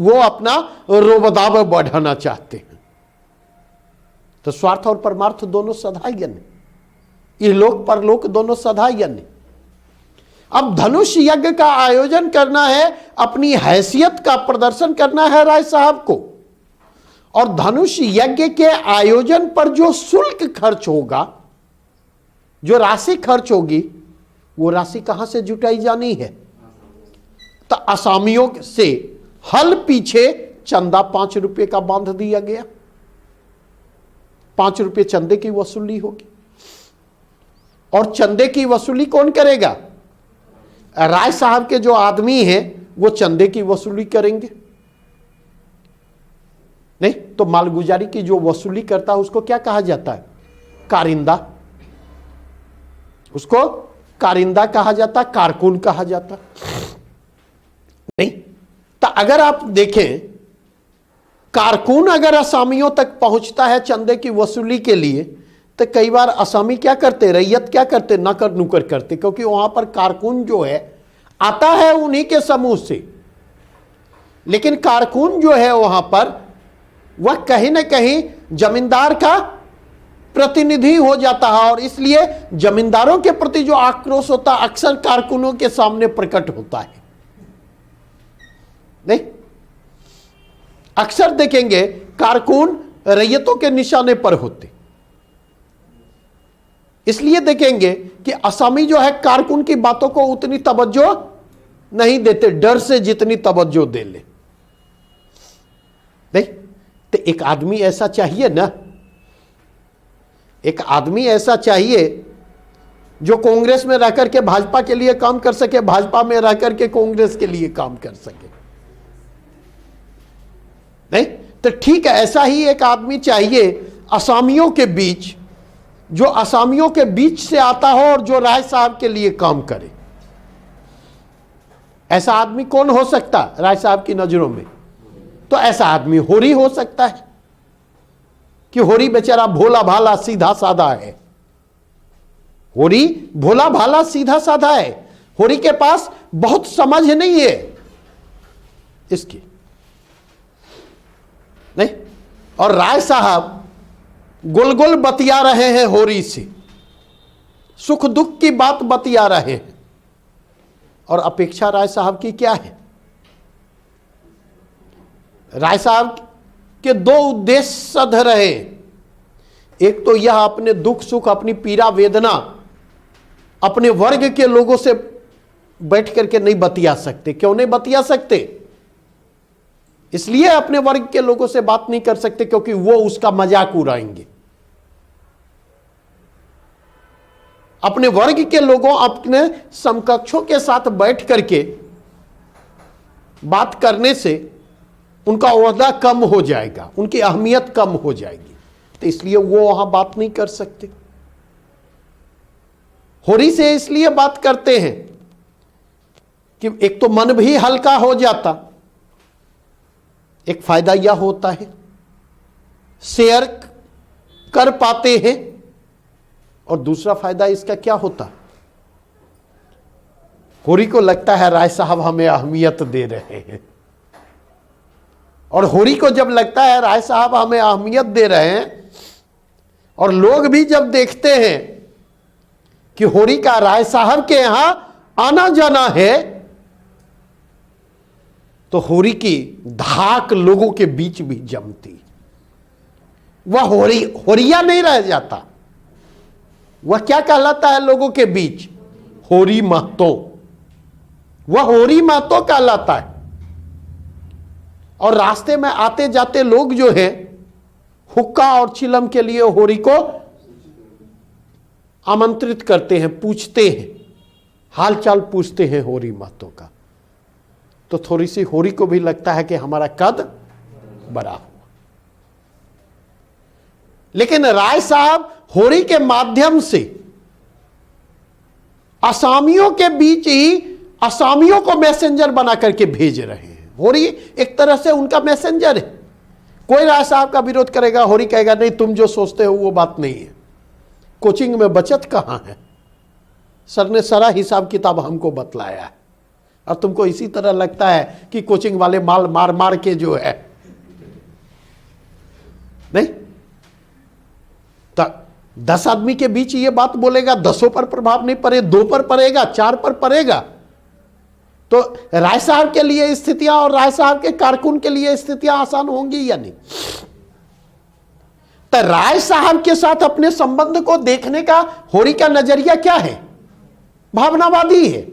वो अपना रोबदाब बढ़ाना चाहते हैं। तो स्वार्थ और परमार्थ दोनों सधायन है, इहलोक परलोक दोनों सधायन है। अब धनुष यज्ञ का आयोजन करना है, अपनी हैसियत का प्रदर्शन करना है राय साहब को, और धनुष यज्ञ के आयोजन पर जो शुल्क खर्च होगा, जो राशि खर्च होगी, वो राशि कहां से जुटाई जानी है? तो असामियों से हल पीछे चंदा 5 रुपए का बांध दिया गया, 5 रुपए चंदे की वसूली होगी। और चंदे की वसूली कौन करेगा? राय साहब के जो आदमी हैं वो चंदे की वसूली करेंगे। नहीं तो मालगुजारी की जो वसूली करता है उसको क्या कहा जाता है? कारिंदा। उसको कारिंदा कहा जाता, कारकुन कहा जाता। नहीं तो अगर आप देखें, कारकुन अगर असामियों तक पहुंचता है चंदे की वसूली के लिए, तो कई बार असामी क्या करते, रैयत क्या करते, नकर नुकर करते, क्योंकि वहां पर कारकुन जो है आता है उन्हीं के समूह से। लेकिन कारकुन जो है वहां पर वह कहीं ना कहीं जमींदार का प्रतिनिधि हो जाता है, और इसलिए जमींदारों के प्रति जो आक्रोश होता है अक्सर कारकुनों के सामने प्रकट होता है। नहीं, अक्सर देखेंगे कारकुन रैयतों के निशाने पर होते। इसलिए देखेंगे कि असामी जो है कारकुन की बातों को उतनी तवज्जो नहीं देते, डर से जितनी तवज्जो दे ले। नहीं तो एक आदमी ऐसा चाहिए ना, एक आदमी ऐसा चाहिए जो कांग्रेस में रहकर के भाजपा के लिए काम कर सके, भाजपा में रहकर के कांग्रेस के लिए काम कर सके। नहीं तो ठीक है, ऐसा ही एक आदमी चाहिए असामियों के बीच, जो असामियों के बीच से आता हो और जो राय साहब के लिए काम करे। ऐसा आदमी कौन हो सकता राय साहब की नजरों में? तो ऐसा आदमी होरी हो सकता है कि होरी बेचारा भोला भाला सीधा साधा है। होरी भोला भाला सीधा साधा है, होरी के पास बहुत समझ नहीं है इसकी। नहीं, और राय साहब गोल गोल बतिया रहे हैं होरी से, सुख दुख की बात बतिया रहे हैं। और अपेक्षा राय साहब की क्या है? राय साहब के दो उद्देश्य सध रहे। एक तो यह अपने दुख सुख, अपनी पीड़ा वेदना अपने वर्ग के लोगों से बैठ करके नहीं बतिया सकते। क्यों नहीं बतिया सकते? इसलिए अपने वर्ग के लोगों से बात नहीं कर सकते क्योंकि वो उसका मजाक उड़ाएंगे। अपने वर्ग के लोगों, अपने समकक्षों के साथ बैठ करके बात करने से उनका ओहदा कम हो जाएगा, उनकी अहमियत कम हो जाएगी, तो इसलिए वो वहां बात नहीं कर सकते। होरी से इसलिए बात करते हैं कि एक तो मन भी हल्का हो जाता, एक फायदा यह होता है शेयर कर पाते हैं, और दूसरा फायदा इसका क्या होता? होरी को लगता है राय साहब हमें अहमियत दे रहे हैं, और होरी को जब लगता है राय साहब हमें अहमियत दे रहे हैं, और लोग भी जब देखते हैं कि होरी का राय साहब के यहां आना जाना है, तो होरी की धाक लोगों के बीच भी जमती। वह होरिया नहीं रह जाता, वह क्या कहलाता है लोगों के बीच? होरी महतो। वह होरी महतो कहलाता है। और रास्ते में आते जाते लोग जो हैं हुक्का और चिलम के लिए होरी को आमंत्रित करते हैं, पूछते हैं, हालचाल पूछते हैं होरी महतो का। तो थोड़ी सी होरी को भी लगता है कि हमारा कद बड़ा हुआ। लेकिन राय साहब होरी के माध्यम से असामियों के बीच ही असामियों को मैसेंजर बना करके भेज रहे हैं। होरी एक तरह से उनका मैसेंजर है। कोई राय साहब का विरोध करेगा, होरी कहेगा नहीं, तुम जो सोचते हो वो बात नहीं है, कोचिंग में बचत कहां है, सर ने सारा हिसाब किताब हमको बतलाया है, और तुमको इसी तरह लगता है कि कोचिंग वाले माल मार मार के जो है नहीं। तो 10 आदमी के बीच ये बात बोलेगा, 10 पर प्रभाव नहीं पड़े, 2 पर पड़ेगा, 4 पर पड़ेगा। तो राय साहब के लिए स्थितियां और राय साहब के कारकुन के लिए स्थितियां आसान होंगी या नहीं? तो राय साहब के साथ अपने संबंध को देखने का होरी का नजरिया क्या है? भावनावादी है।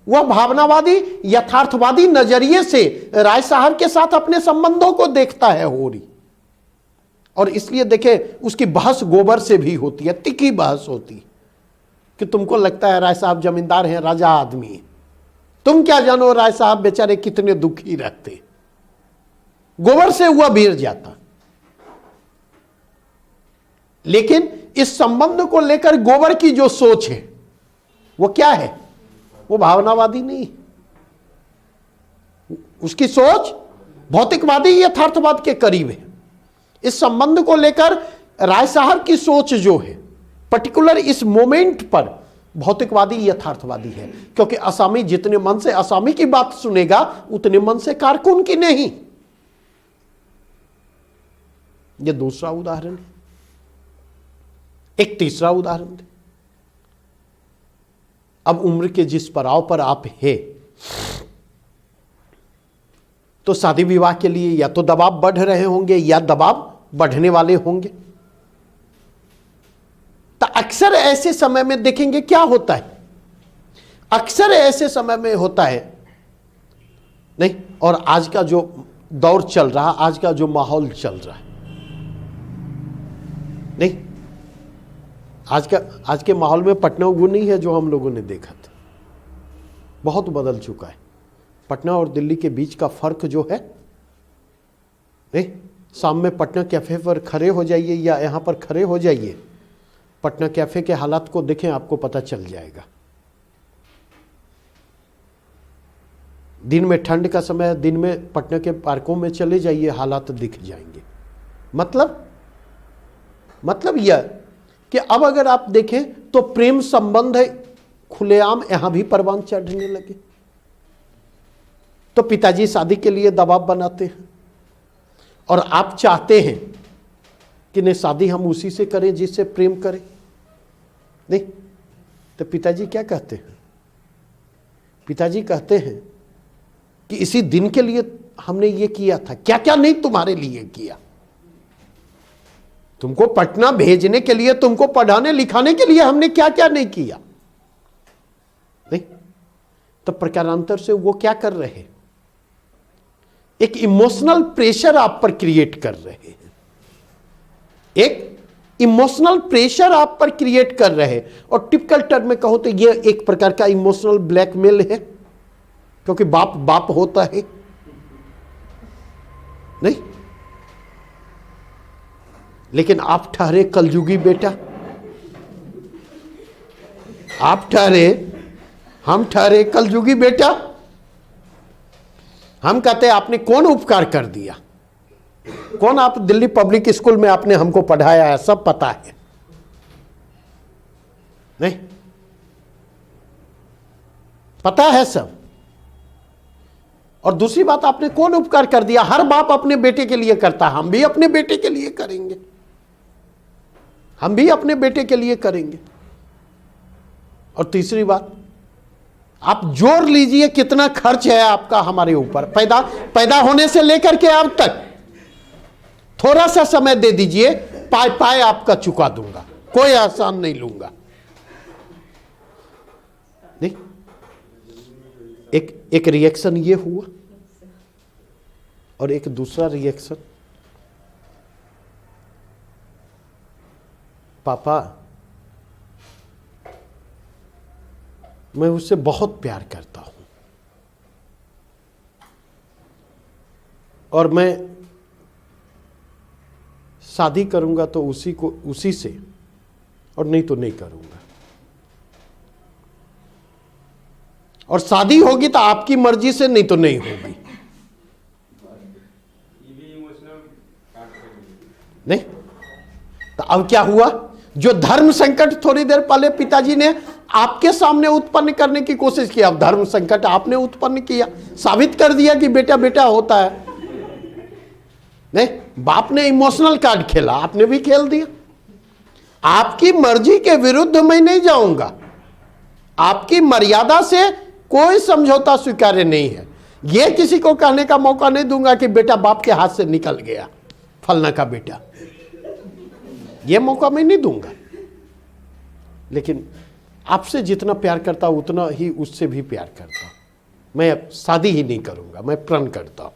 वह भावनावादी यथार्थवादी नजरिए से राय साहब के साथ अपने संबंधों को देखता है होरी। और इसलिए देखे उसकी बहस गोबर से भी होती है, तिखी बहस होती है कि तुमको लगता है राय साहब जमींदार हैं, राजा आदमी है, तुम क्या जानो राय साहब बेचारे कितने दुखी रहते। गोबर से हुआ भीड़ जाता। लेकिन इस संबंध को लेकर गोबर की जो सोच है वो क्या है? वो भावनावादी नहीं है। उसकी सोच भौतिकवादी यथार्थवाद के करीब है। इस संबंध को लेकर राय साहब की सोच जो है पर्टिकुलर इस मोमेंट पर भौतिकवादी यथार्थवादी है, क्योंकि असामी जितने मन से असामी की बात सुनेगा उतने मन से कारकुन की नहीं। यह दूसरा उदाहरण है। एक तीसरा उदाहरण दे। अब उम्र के जिस पड़ाव पर आप हैं, तो शादी विवाह के लिए या तो दबाव बढ़ रहे होंगे या दबाव बढ़ने वाले होंगे। तो अक्सर ऐसे समय में देखेंगे क्या होता है, अक्सर ऐसे समय में होता है नहीं। और आज का जो दौर चल रहा, आज का जो माहौल चल रहा है नहीं, आज के माहौल में पटना वो नहीं है जो हम लोगों ने देखा था, बहुत बदल चुका है। पटना और दिल्ली के बीच का फर्क जो है नहीं, शाम में पटना कैफे पर खड़े हो जाइए या यहां पर खड़े हो जाइए, पटना कैफे के हालात को देखें, आपको पता चल जाएगा। दिन में ठंड का समय, दिन में पटना के पार्कों में चले जाइए, हालात दिख जाएंगे। मतलब यह कि अब अगर आप देखें तो प्रेम संबंध है खुलेआम यहां भी परवान चढ़ने लगे। तो पिताजी शादी के लिए दबाव बनाते हैं और आप चाहते हैं कि नहीं शादी हम उसी से करें जिससे प्रेम करें नहीं। तो पिताजी क्या कहते हैं, पिताजी कहते हैं कि इसी दिन के लिए हमने ये किया था, क्या क्या नहीं तुम्हारे लिए किया, तुमको पटना भेजने के लिए, तुमको पढ़ाने लिखाने के लिए हमने क्या क्या नहीं किया नहीं। तो प्रकारांतर से वो क्या कर रहे हैं, एक इमोशनल प्रेशर आप पर क्रिएट कर रहे हैं, एक इमोशनल प्रेशर आप पर क्रिएट कर रहे हैं। और टिपिकल टर्म में कहो तो ये एक प्रकार का इमोशनल ब्लैकमेल है, क्योंकि बाप बाप होता है नहीं। लेकिन आप ठहरे कलयुगी बेटा, आप ठहरे, हम ठहरे कलयुगी बेटा। हम कहते हैं आपने कौन उपकार कर दिया, कौन, आप दिल्ली पब्लिक स्कूल में आपने हमको पढ़ाया है, सब पता है नहीं, पता है सब। और दूसरी बात, आपने कौन उपकार कर दिया, हर बाप अपने बेटे के लिए करता है, हम भी अपने बेटे के लिए करेंगे, हम भी अपने बेटे के लिए करेंगे। और तीसरी बात, आप जोर लीजिए कितना खर्च है आपका हमारे ऊपर, पैदा होने से लेकर के अब तक। थोड़ा सा समय दे दीजिए, पाए पाए आपका चुका दूंगा, कोई आसान नहीं लूंगा नहीं। एक रिएक्शन ये हुआ, और एक दूसरा रिएक्शन, पापा मैं उससे बहुत प्यार करता हूं और मैं शादी करूंगा तो उसी से, और नहीं तो नहीं करूंगा, और शादी होगी तो आपकी मर्जी से, नहीं तो नहीं होगी नहीं। तो अब क्या हुआ, जो धर्म संकट थोड़ी देर पहले पिताजी ने आपके सामने उत्पन्न करने की कोशिश की, अब धर्म संकट आपने उत्पन्न किया, साबित कर दिया कि बेटा बेटा होता है नहीं। बाप ने इमोशनल कार्ड खेला, आपने भी खेल दिया। आपकी मर्जी के विरुद्ध मैं नहीं जाऊंगा, आपकी मर्यादा से कोई समझौता स्वीकार्य नहीं है। यह किसी को कहने का मौका नहीं दूंगा कि बेटा बाप के हाथ से निकल गया, फलना का बेटा, यह मौका मैं नहीं दूंगा। लेकिन आपसे जितना प्यार करता हूं उतना ही उससे भी प्यार करता हूं। मैं शादी ही नहीं करूंगा, मैं प्रण करता हूं।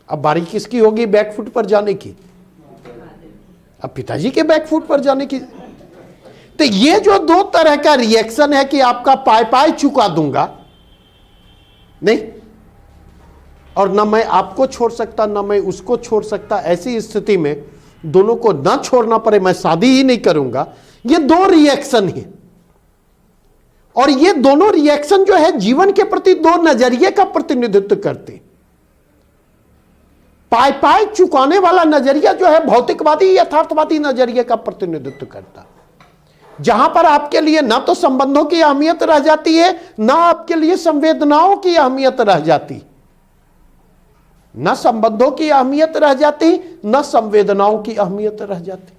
अब बारी किसकी होगी बैकफुट पर जाने की, अब पिताजी के बैकफुट पर जाने की। तो ये जो दो तरह का रिएक्शन है कि आपका पाए पाए चुका दूंगा नहीं, और ना मैं आपको छोड़ सकता ना मैं उसको छोड़ सकता, ऐसी स्थिति में दोनों को ना छोड़ना पड़े, मैं शादी ही नहीं करूंगा। ये दो रिएक्शन है, और ये दोनों रिएक्शन जो है जीवन के प्रति दो नजरिए का प्रतिनिधित्व करते। पाए पाए चुकाने वाला नजरिया जो है भौतिकवादी यथार्थवादी नजरिए का प्रतिनिधित्व करता, जहां पर आपके लिए ना तो संबंधों की अहमियत रह जाती है, ना आपके लिए संवेदनाओं की अहमियत रह जाती, ना संबंधों की अहमियत रह जाती, ना संवेदनाओं की अहमियत रह जाती।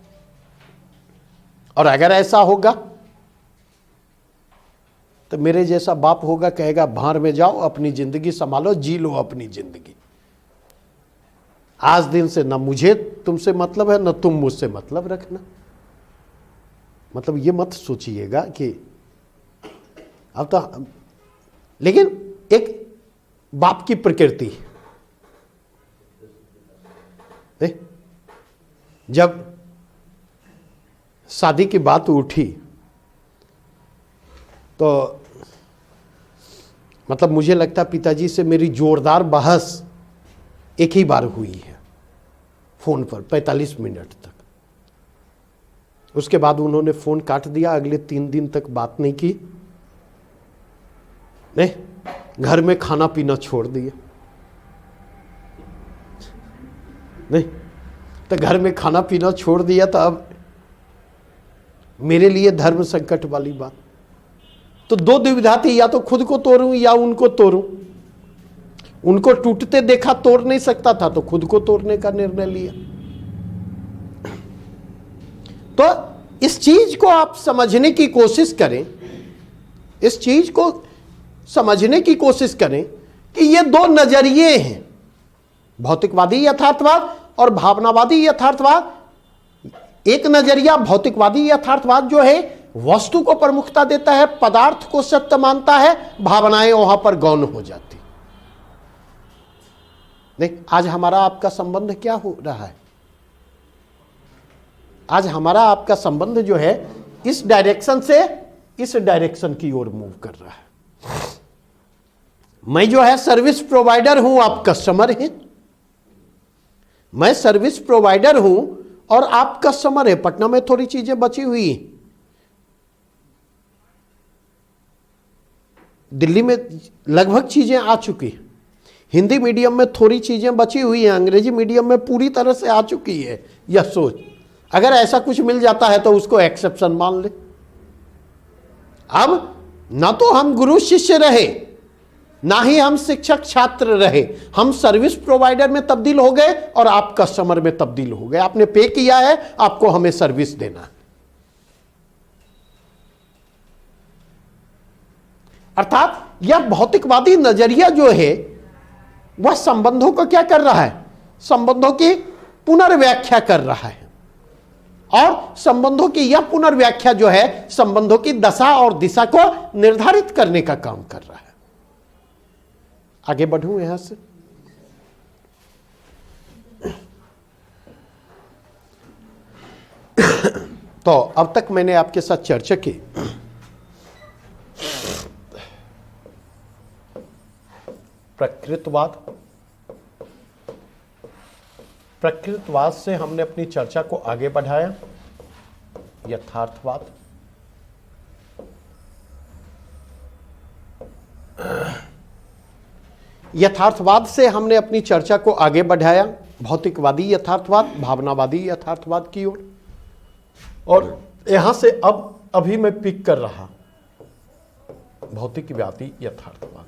और अगर ऐसा होगा तो मेरे जैसा बाप होगा, कहेगा भाड़ में जाओ, अपनी जिंदगी संभालो, जी लो अपनी जिंदगी। आज दिन से ना मुझे तुमसे मतलब है, ना तुम मुझसे मतलब रखना। मतलब ये मत सोचिएगा कि अब तो, लेकिन एक बाप की प्रकृति जब शादी की बात उठी तो मतलब मुझे लगता पिताजी से मेरी जोरदार बहस एक ही बार हुई है फोन पर 45 मिनट तक। उसके बाद उन्होंने फोन काट दिया, अगले 3 दिन तक बात नहीं की। नहीं, घर में खाना पीना छोड़ दिया। नहीं तो घर में खाना पीना छोड़ दिया, तो अब मेरे लिए धर्म संकट वाली बात। तो दो दुविधा थी, या तो खुद को तोड़ूं या उनको तोड़ूं। उनको टूटते देखा, तोड़ नहीं सकता था, तो खुद को तोड़ने का निर्णय लिया। तो इस चीज को आप समझने की कोशिश करें, इस चीज को समझने की कोशिश करें कि ये दो नजरिए हैं, भौतिकवादी यथार्थवाद और भावनावादी यथार्थवाद। एक नजरिया भौतिकवादी यथार्थवाद जो है वस्तु को प्रमुखता देता है, पदार्थ को सत्य मानता है, भावनाएं वहां पर गौण हो जाती। देख, आज हमारा आपका संबंध क्या हो रहा है? आज हमारा आपका संबंध जो है इस डायरेक्शन से इस डायरेक्शन की ओर मूव कर रहा है। मैं जो है सर्विस प्रोवाइडर हूं, आप कस्टमर हैं। मैं सर्विस प्रोवाइडर हूं और आप कस्टमर है। पटना में थोड़ी चीजें बची हुई हैं, दिल्ली में लगभग चीजें आ चुकी हैं, हिंदी मीडियम में थोड़ी चीजें बची हुई हैं, अंग्रेजी मीडियम में पूरी तरह से आ चुकी है। यह सोच, अगर ऐसा कुछ मिल जाता है तो उसको एक्सेप्शन मान ले। अब ना तो हम गुरु शिष्य रहे, ना ही हम शिक्षक छात्र रहे, हम सर्विस प्रोवाइडर में तब्दील हो गए और आप कस्टमर में तब्दील हो गए। आपने पे किया है, आपको हमें सर्विस देना है। अर्थात यह भौतिकवादी नजरिया जो है वह संबंधों को क्या कर रहा है? संबंधों की पुनर्व्याख्या कर रहा है। और संबंधों की यह पुनर्व्याख्या जो है संबंधों की दशा और दिशा को निर्धारित करने का काम कर रहा है। आगे बढ़ूं यहां से। तो अब तक मैंने आपके साथ चर्चा की प्रकृतवाद। प्रकृतवाद से हमने अपनी चर्चा को आगे बढ़ाया यथार्थवाद। यथार्थवाद से हमने अपनी चर्चा को आगे बढ़ाया भौतिकवादी यथार्थवाद, भावनावादी यथार्थवाद की ओर। और यहां से अब अभी मैं पिक कर रहा भौतिकवादी यथार्थवाद।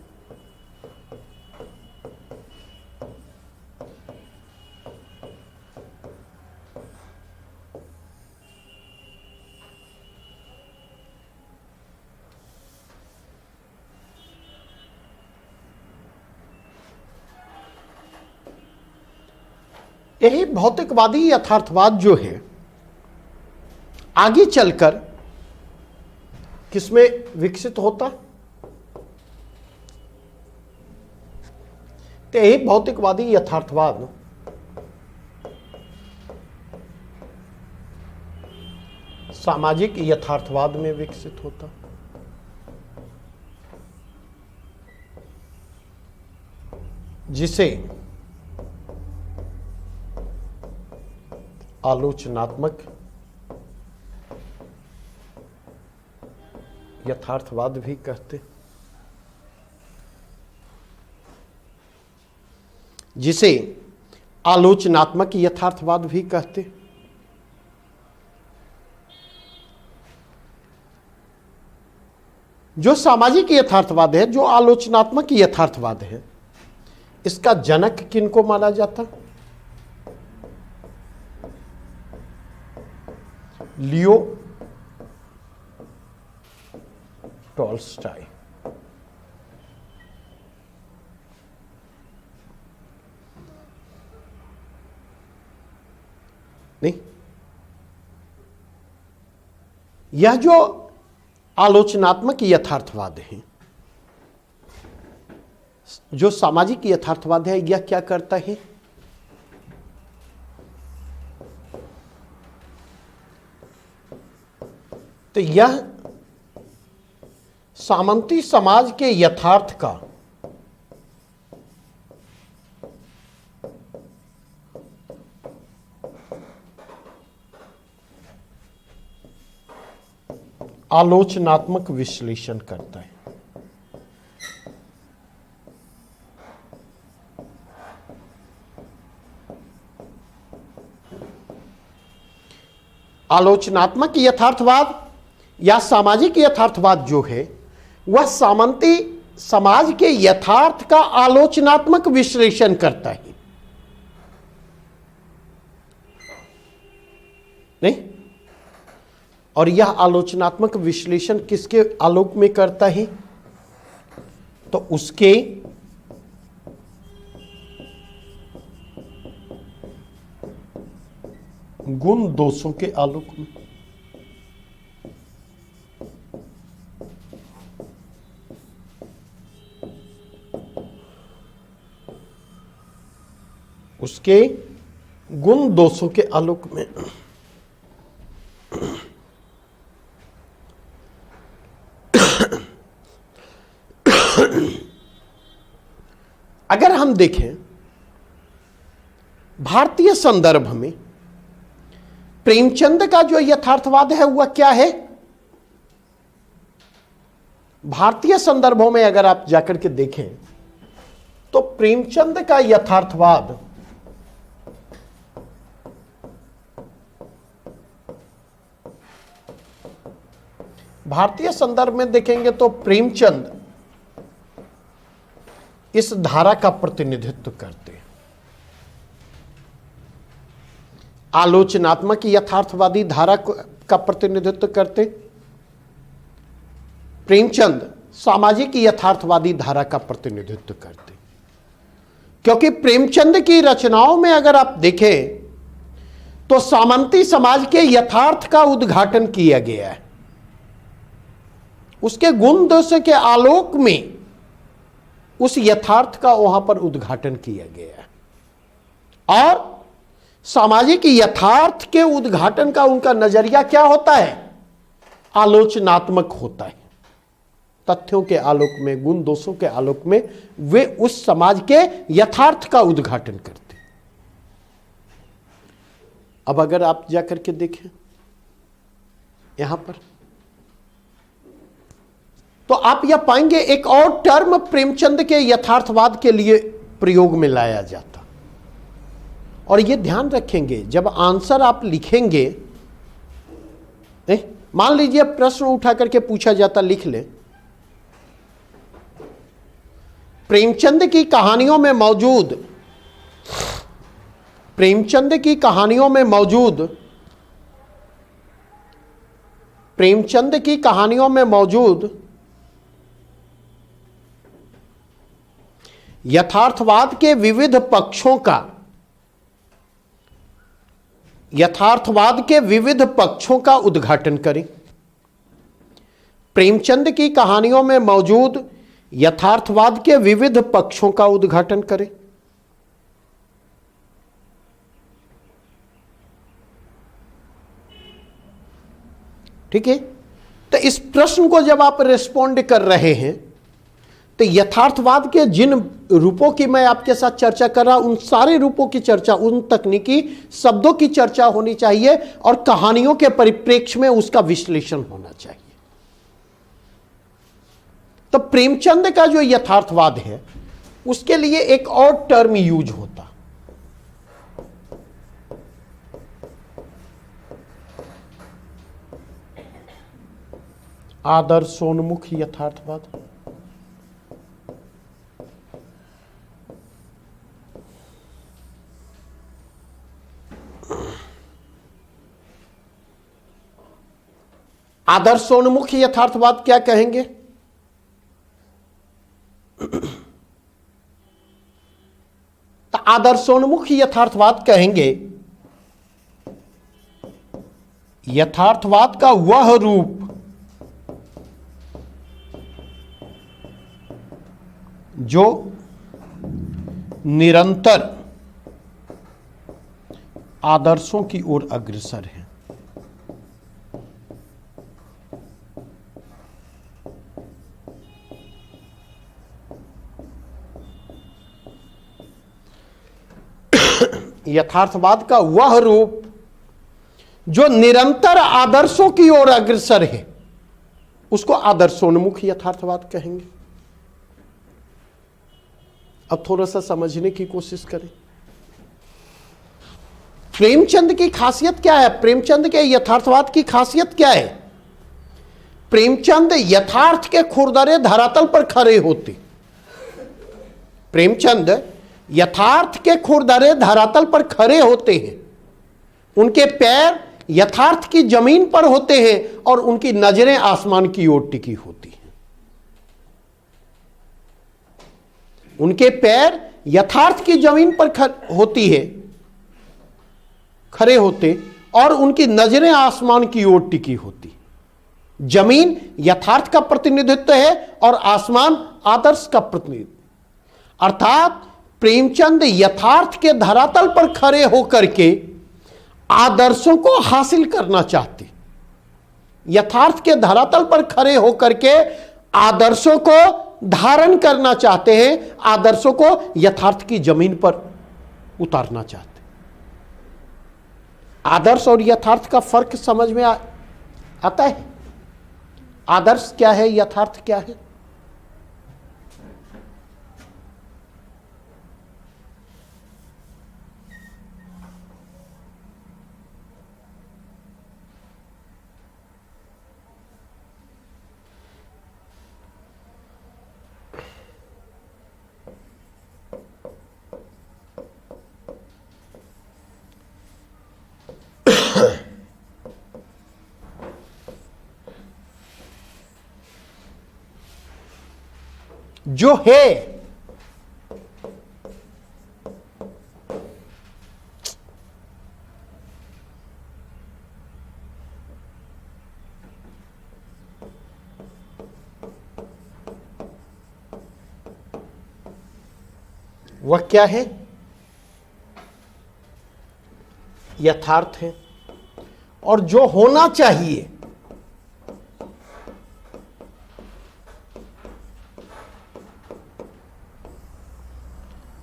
यही भौतिकवादी यथार्थवाद जो है आगे चलकर किसमें विकसित होता? तो यही भौतिकवादी यथार्थवाद सामाजिक यथार्थवाद में विकसित होता। जिसे आलोचनात्मक यथार्थवाद भी कहते, जिसे आलोचनात्मक यथार्थवाद भी कहते। जो सामाजिक यथार्थवाद है, जो आलोचनात्मक यथार्थवाद है, इसका जनक किनको माना जाता? Leo Tolstoy. नहीं, यह जो आलोचनात्मक यथार्थवाद है, जो सामाजिक यथार्थवाद है, यह क्या करता है? तो यह सामंती समाज के यथार्थ का आलोचनात्मक विश्लेषण करता है। आलोचनात्मक यथार्थवाद या सामाजिक यथार्थवाद जो है वह सामंती समाज के यथार्थ का आलोचनात्मक विश्लेषण करता है। नहीं, और यह आलोचनात्मक विश्लेषण किसके आलोक में करता है? तो उसके गुण दोषों के आलोक में। उसके गुण दोषों के आलोक में। अगर हम देखें भारतीय संदर्भ में प्रेमचंद का जो यथार्थवाद है वह क्या है? भारतीय संदर्भों में अगर आप जाकर के देखें तो प्रेमचंद का यथार्थवाद भारतीय संदर्भ में देखेंगे तो प्रेमचंद इस धारा का प्रतिनिधित्व करते हैं। आलोचनात्मक यथार्थवादी धारा का प्रतिनिधित्व करते। प्रेमचंद सामाजिक यथार्थवादी धारा का प्रतिनिधित्व करते। क्योंकि प्रेमचंद की रचनाओं में अगर आप देखें तो सामंती समाज के यथार्थ का उद्घाटन किया गया है। उसके गुण दोष के आलोक में उस यथार्थ का वहां पर उद्घाटन किया गया है। और सामाजिक यथार्थ के उद्घाटन का उनका नजरिया क्या होता है? आलोचनात्मक होता है। तथ्यों के आलोक में, गुण दोषों के आलोक में वे उस समाज के यथार्थ का उद्घाटन करते। अब अगर आप जाकर के देखें यहां पर तो आप यह पाएंगे एक और टर्म प्रेमचंद के यथार्थवाद के लिए प्रयोग में लाया जाता। और यह ध्यान रखेंगे जब आंसर आप लिखेंगे, मान लीजिए प्रश्न उठा करके पूछा जाता, लिख ले प्रेमचंद की कहानियों में मौजूद, प्रेमचंद की कहानियों में मौजूद, प्रेमचंद की कहानियों में मौजूद यथार्थवाद के विविध पक्षों का, यथार्थवाद के विविध पक्षों का उद्घाटन करें। प्रेमचंद की कहानियों में मौजूद यथार्थवाद के विविध पक्षों का उद्घाटन करें। ठीक है, तो इस प्रश्न को जब आप रिस्पॉन्ड कर रहे हैं तो यथार्थवाद के जिन रूपों की मैं आपके साथ चर्चा कर रहा हूं, उन सारे रूपों की चर्चा, उन तकनीकी शब्दों की चर्चा होनी चाहिए और कहानियों के परिप्रेक्ष्य में उसका विश्लेषण होना चाहिए। तो प्रेमचंद का जो यथार्थवाद है उसके लिए एक और टर्म यूज होता, आदर्शोन्मुख यथार्थवाद। आदर्शोन्मुख यथार्थवाद क्या कहेंगे? तो आदर्शोन्मुख यथार्थवाद कहेंगे यथार्थवाद का वह रूप जो निरंतर आदर्शों की ओर अग्रसर है। यथार्थवाद का वह रूप जो निरंतर आदर्शों की ओर अग्रसर है, उसको आदर्शोन्मुख यथार्थवाद कहेंगे। अब थोड़ा सा समझने की कोशिश करें। प्रेमचंद की खासियत क्या है? प्रेमचंद के यथार्थवाद की खासियत क्या है? प्रेमचंद यथार्थ के खुरदरे धरातल पर खड़े होते। प्रेमचंद यथार्थ के खुरदरे धरातल पर खड़े होते हैं। उनके पैर यथार्थ की जमीन पर होते हैं और उनकी नजरें आसमान की ओर टिकी होती हैं। उनके पैर यथार्थ की जमीन पर होती है, खड़े होते, और उनकी नजरें आसमान की ओर टिकी होती। जमीन यथार्थ का प्रतिनिधित्व है और आसमान आदर्श का प्रतिनिधित्व। अर्थात प्रेमचंद यथार्थ के धरातल पर खड़े होकर के आदर्शों को हासिल करना चाहते। यथार्थ के धरातल पर खड़े होकर के आदर्शों को धारण करना चाहते हैं, आदर्शों को यथार्थ की जमीन पर उतारना चाहते। आदर्श और यथार्थ का फर्क समझ में आता है? आदर्श क्या है, यथार्थ क्या है? जो है वह क्या है? यथार्थ है। और जो होना चाहिए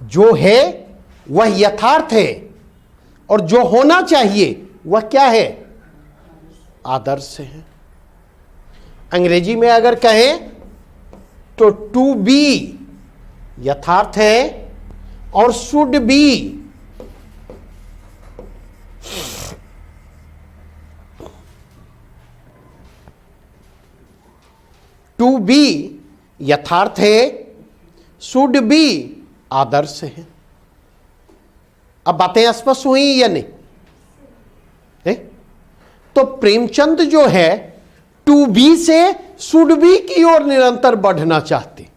जो है वह यथार्थ है, और जो होना चाहिए वह क्या है? आदर्श है। अंग्रेजी में अगर कहें तो टू बी यथार्थ है और शुड बी टू बी यथार्थ है, शुड बी आदर्श है। अब बातें स्पष्ट हुई या नहीं है? तो प्रेमचंद जो है टू बी से शुड बी की ओर निरंतर बढ़ना चाहते,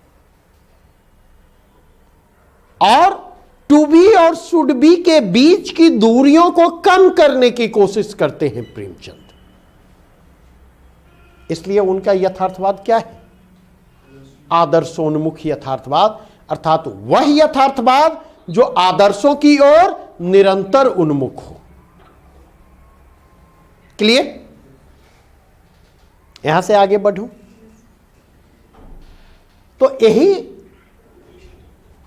और टू बी और शुड बी के बीच की दूरियों को कम करने की कोशिश करते हैं प्रेमचंद। इसलिए उनका यथार्थवाद क्या है? आदर्शोन्मुख यथार्थवाद, अर्थात वह यथार्थवाद जो आदर्शों की ओर निरंतर उन्मुख हो। क्लियर? यहां से आगे बढ़ूं तो यही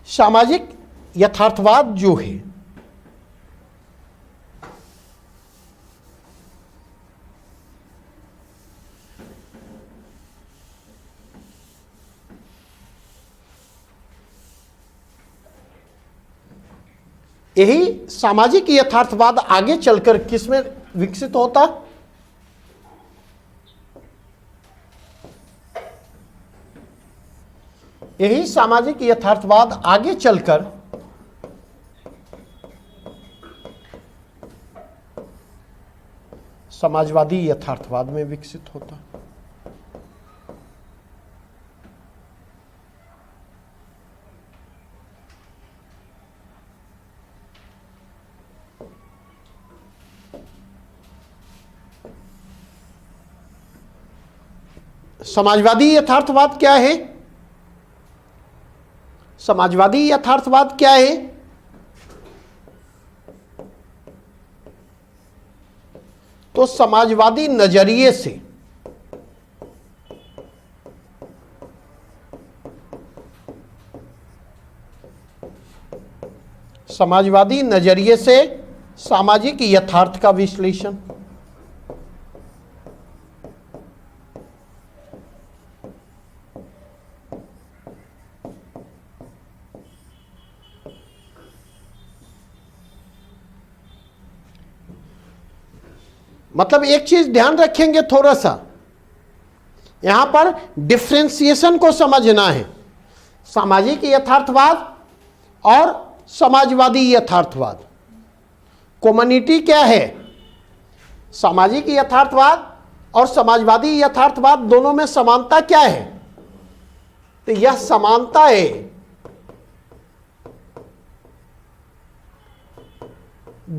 सामाजिक यथार्थवाद जो है, यही सामाजिक यथार्थवाद आगे चलकर किसमें विकसित होता? यही सामाजिक यथार्थवाद आगे चलकर समाजवादी यथार्थवाद में विकसित होता। समाजवादी यथार्थवाद क्या है? समाजवादी यथार्थवाद क्या है? तो समाजवादी नजरिए से सामाजिक यथार्थ का विश्लेषण। मतलब एक चीज ध्यान रखेंगे थोड़ा सा, यहां पर डिफ्रेंसिएशन को समझना है। सामाजिक यथार्थवाद और समाजवादी यथार्थवाद, कॉमनिटी क्या है? सामाजिक यथार्थवाद और समाजवादी यथार्थवाद दोनों में समानता क्या है? तो यह समानता है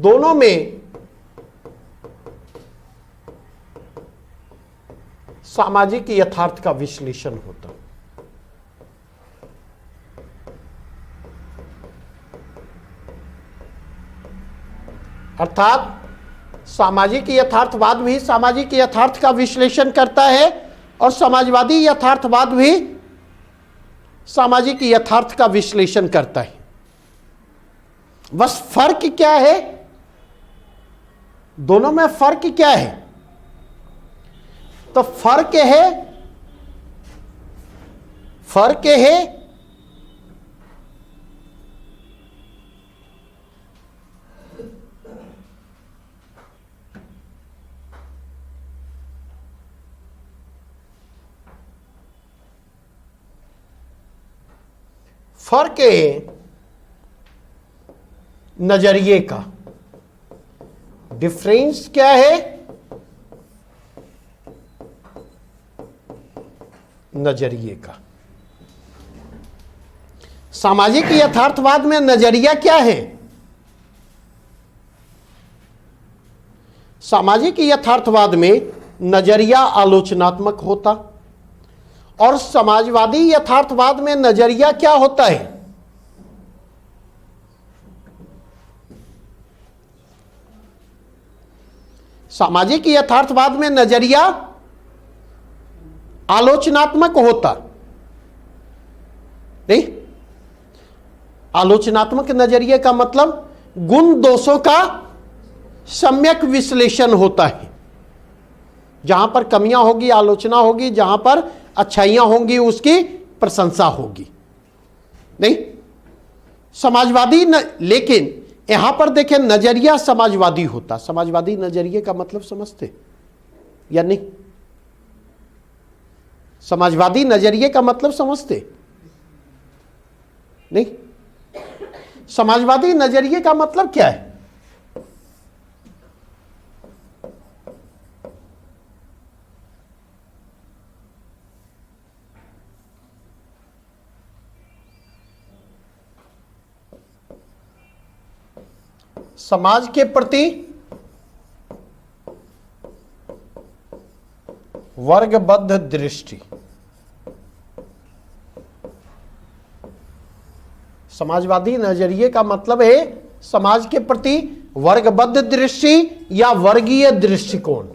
दोनों में सामाजिक यथार्थ का विश्लेषण होता। अर्थात सामाजिक यथार्थवाद भी सामाजिक यथार्थ का विश्लेषण करता है और समाजवादी यथार्थवाद भी सामाजिक यथार्थ का विश्लेषण करता है। बस फर्क क्या है? दोनों में फर्क क्या है? तो फर्क है नजरिए का। डिफरेंस क्या है? नजरिए का। सामाजिक यथार्थवाद में नजरिया क्या है? सामाजिक यथार्थवाद में नजरिया आलोचनात्मक होता और समाजवादी यथार्थवाद में नजरिया क्या होता है? सामाजिक यथार्थवाद में नजरिया आलोचनात्मक होता नहीं। आलोचनात्मक नजरिए का मतलब गुण दोषों का सम्यक विश्लेषण होता है। जहां पर कमियां होगी आलोचना होगी, जहां पर अच्छाइयां होंगी उसकी प्रशंसा होगी। नहीं समाजवादी लेकिन यहां पर देखें नजरिया समाजवादी होता। समाजवादी नजरिए का मतलब समझते या नहीं? समाजवादी नजरिए का मतलब समझते नहीं? समाजवादी नजरिए का मतलब क्या है? समाज के प्रति वर्गबद्ध दृष्टि। समाजवादी नजरिए का मतलब है समाज के प्रति वर्गबद्ध दृष्टि या वर्गीय दृष्टिकोण।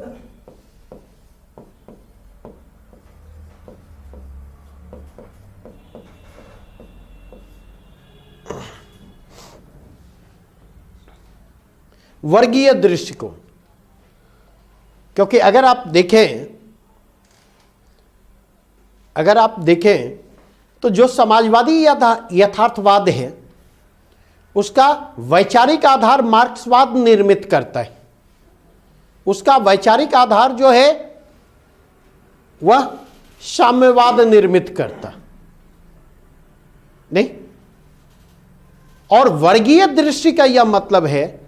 वर्गीय दृष्टिकोण, क्योंकि अगर आप देखें तो जो समाजवादी यथार्थवाद है उसका वैचारिक आधार मार्क्सवाद निर्मित करता है। उसका वैचारिक आधार जो है वह साम्यवाद निर्मित करता नहीं। और वर्गीय दृष्टि का यह मतलब है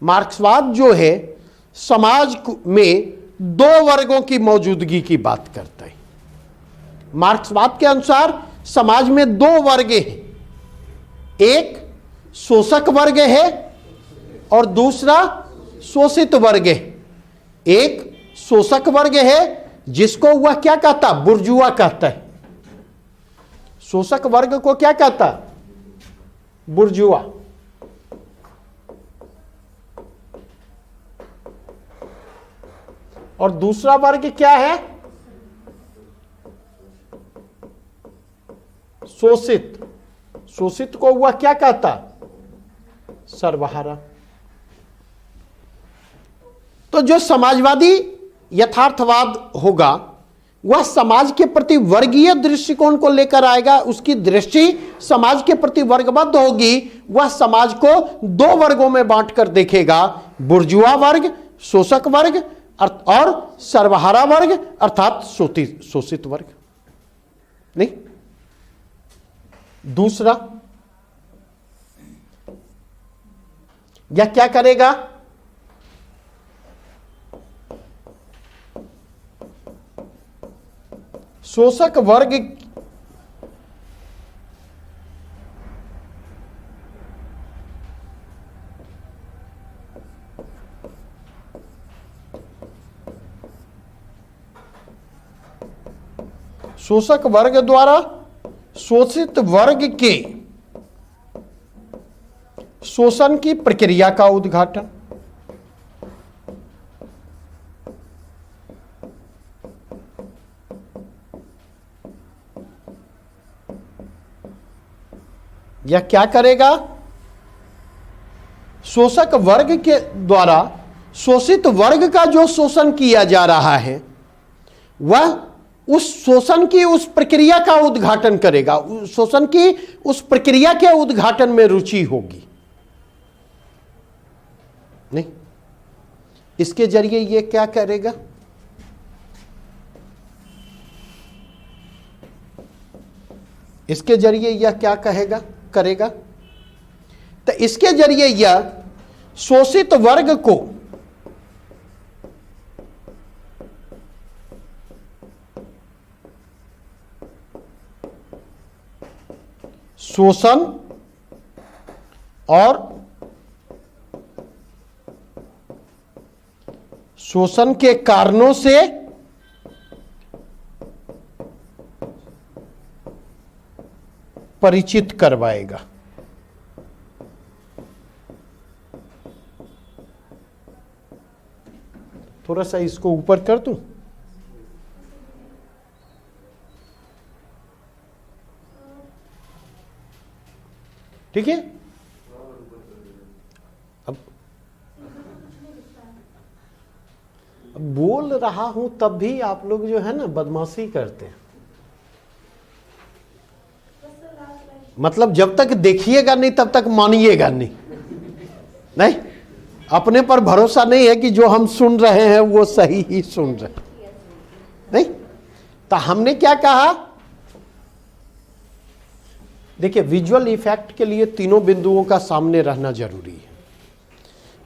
मार्क्सवाद जो है समाज में दो वर्गों की मौजूदगी की बात करता है। मार्क्सवाद के अनुसार समाज में दो वर्ग हैं, एक शोषक वर्ग है और दूसरा शोषित वर्ग है। एक शोषक वर्ग है जिसको वह क्या कहता, बुर्जुआ कहता है। शोषक वर्ग को क्या कहता, बुर्जुआ। और दूसरा वर्ग क्या है, शोषित। शोषित को वह क्या कहता, सर्वहारा। तो जो समाजवादी यथार्थवाद होगा वह समाज के प्रति वर्गीय दृष्टिकोण को लेकर आएगा। उसकी दृष्टि समाज के प्रति वर्गबद्ध होगी। वह समाज को दो वर्गों में बांटकर देखेगा, बुर्जुआ वर्ग, शोषक वर्ग और सर्वहारा वर्ग अर्थात शोषित वर्ग। नहीं, दूसरा यह क्या करेगा, शोषक वर्ग शोषक वर्ग द्वारा शोषित वर्ग के शोषण की प्रक्रिया का उद्घाटन। यह क्या करेगा, शोषक वर्ग के द्वारा शोषित वर्ग का जो शोषण किया जा रहा है वह उस शोषण की उस प्रक्रिया का उद्घाटन करेगा। शोषण की उस प्रक्रिया के उद्घाटन में रुचि होगी। नहीं, इसके जरिए ये क्या करेगा, इसके जरिए यह क्या कहेगा, करेगा, तो इसके जरिए यह शोषित वर्ग को शोषण और शोषण के कारणों से परिचित करवाएगा। थोड़ा सा इसको ऊपर कर दूं। ठीक है, अब बोल रहा हूं तब भी आप लोग जो है ना बदमाशी करते हैं। मतलब जब तक देखिएगा नहीं तब तक मानिएगा नहीं। नहीं, अपने पर भरोसा नहीं है कि जो हम सुन रहे हैं वो सही ही सुन रहे हैं। नहीं, तो हमने क्या कहा, देखिए विजुअल इफेक्ट के लिए तीनों बिंदुओं का सामने रहना जरूरी है।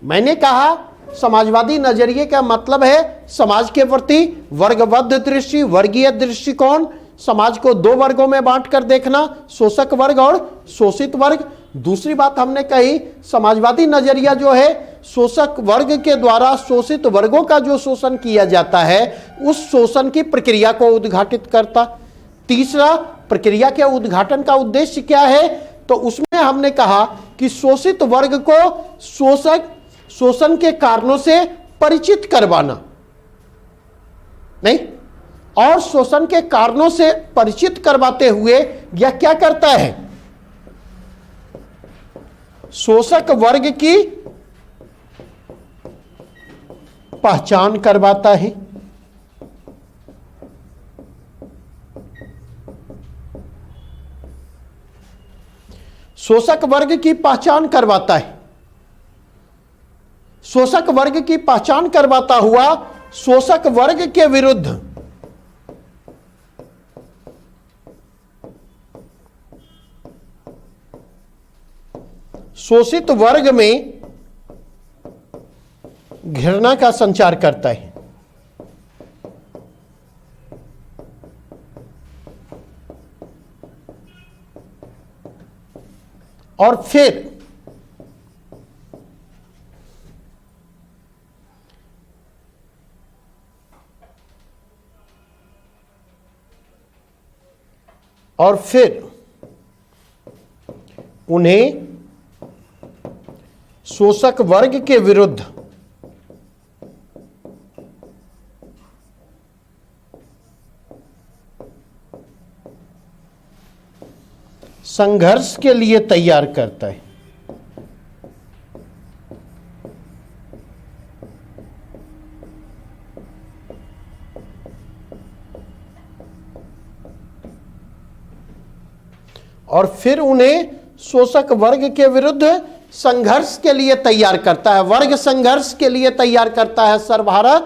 मैंने कहा समाजवादी नजरिए का मतलब है समाज के प्रति वर्गबद्ध दृष्टि, वर्गीय दृष्टिकोण, समाज को दो वर्गों में बांटकर देखना, शोषक वर्ग और शोषित वर्ग। दूसरी बात हमने कही, समाजवादी नजरिया जो है शोषक वर्ग के द्वारा शोषित वर्गों का जो शोषण किया जाता है उस शोषण की प्रक्रिया को उद्घाटित करता। तीसरा, प्रक्रिया के उद्घाटन का उद्देश्य क्या है, तो उसमें हमने कहा कि शोषित वर्ग को शोषण के कारणों से परिचित करवाना। नहीं, और शोषण के कारणों से परिचित करवाते हुए यह क्या करता है, शोषक वर्ग की पहचान करवाता है। शोषक वर्ग की पहचान करवाता है। शोषक वर्ग की पहचान करवाता हुआ शोषक वर्ग के विरुद्ध शोषित वर्ग में घृणा का संचार करता है। और फिर और फिर उन्हें शोषक वर्ग के विरुद्ध संघर्ष के लिए तैयार करता है। और फिर उन्हें शोषक वर्ग के विरुद्ध संघर्ष के लिए तैयार करता है, वर्ग संघर्ष के लिए तैयार करता है, सर्वहारा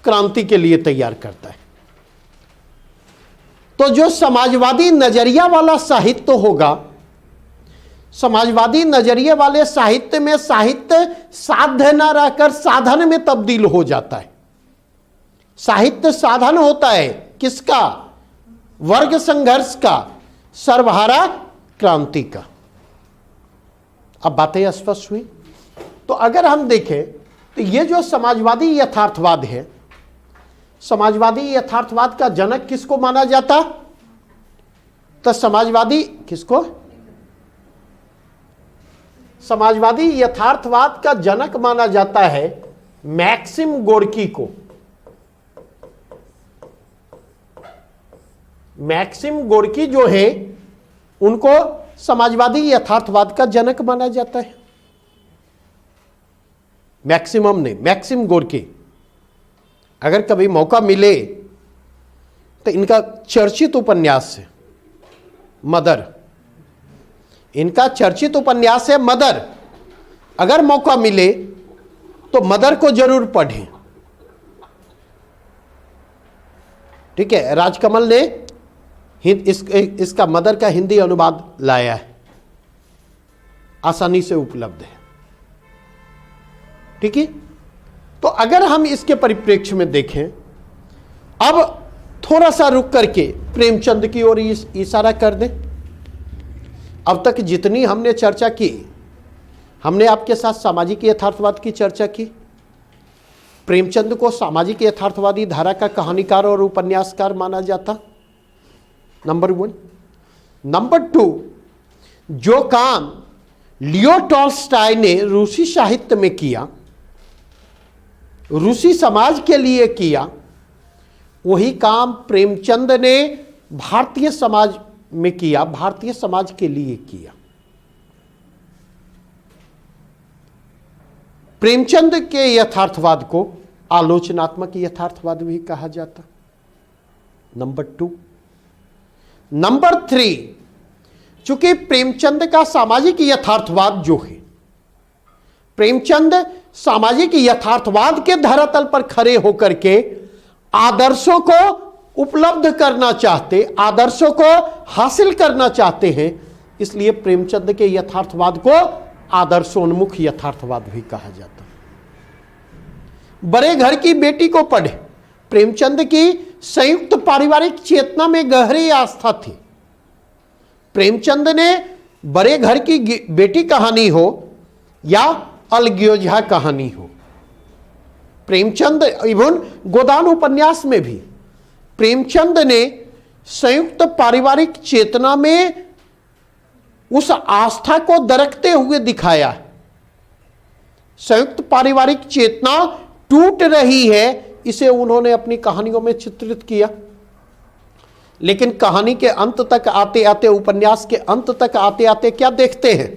क्रांति के लिए तैयार करता है। तो जो समाजवादी नजरिया वाला साहित्य होगा, समाजवादी नजरिए वाले साहित्य में साहित्य साध्य न रहकर साधन में तब्दील हो जाता है। साहित्य साधन होता है किसका? वर्ग संघर्ष का, सर्वहारा क्रांति का। अब बातें स्पष्ट हुई। तो अगर हम देखें तो ये जो समाजवादी यथार्थवाद है, समाजवादी यथार्थवाद का जनक किसको माना जाता? तो समाजवादी किसको? समाजवादी यथार्थवाद का जनक माना जाता है मैक्सिम गोर्की को। मैक्सिम गोर्की जो है उनको समाजवादी यथार्थवाद का जनक माना जाता है। मैक्सिमम ने, मैक्सिम गोर्की। अगर कभी मौका मिले तो इनका चर्चित उपन्यास है मदर। इनका चर्चित उपन्यास है मदर। अगर मौका मिले तो मदर को जरूर पढ़ें। ठीक है, राजकमल ने इसका मदर का हिंदी अनुवाद लाया है, आसानी से उपलब्ध है। ठीक है, तो अगर हम इसके परिप्रेक्ष्य में देखें, अब थोड़ा सा रुक करके प्रेमचंद की ओर इशारा कर दें। अब तक जितनी हमने चर्चा की, हमने आपके साथ सामाजिक यथार्थवाद की चर्चा की। प्रेमचंद को सामाजिक यथार्थवादी धारा का कहानीकार और उपन्यासकार माना जाता, नंबर 1। नंबर 2, जो काम लियो टॉल्स्टॉय ने रूसी साहित्य में किया, रूसी समाज के लिए किया, वही काम प्रेमचंद ने भारतीय समाज में किया, भारतीय समाज के लिए किया। प्रेमचंद के यथार्थवाद को आलोचनात्मक यथार्थवाद भी कहा जाता, नंबर 2। नंबर 3, चूंकि प्रेमचंद का सामाजिक यथार्थवाद जो है, प्रेमचंद सामाजिक यथार्थवाद के धरातल पर खड़े होकर के आदर्शों को उपलब्ध करना चाहते, आदर्शों को हासिल करना चाहते हैं, इसलिए प्रेमचंद के यथार्थवाद को आदर्शोन्मुख यथार्थवाद भी कहा जाता। बड़े घर की बेटी को पढ़े। प्रेमचंद की संयुक्त पारिवारिक चेतना में गहरी आस्था थी। प्रेमचंद ने बड़े घर की बेटी कहानी हो या अलग्योझा कहानी हो, प्रेमचंद इवन गोदान उपन्यास में भी प्रेमचंद ने संयुक्त पारिवारिक चेतना में उस आस्था को दरकते हुए दिखाया। संयुक्त पारिवारिक चेतना टूट रही है, इसे उन्होंने अपनी कहानियों में चित्रित किया। लेकिन कहानी के अंत तक आते आते, उपन्यास के अंत तक आते आते क्या देखते हैं?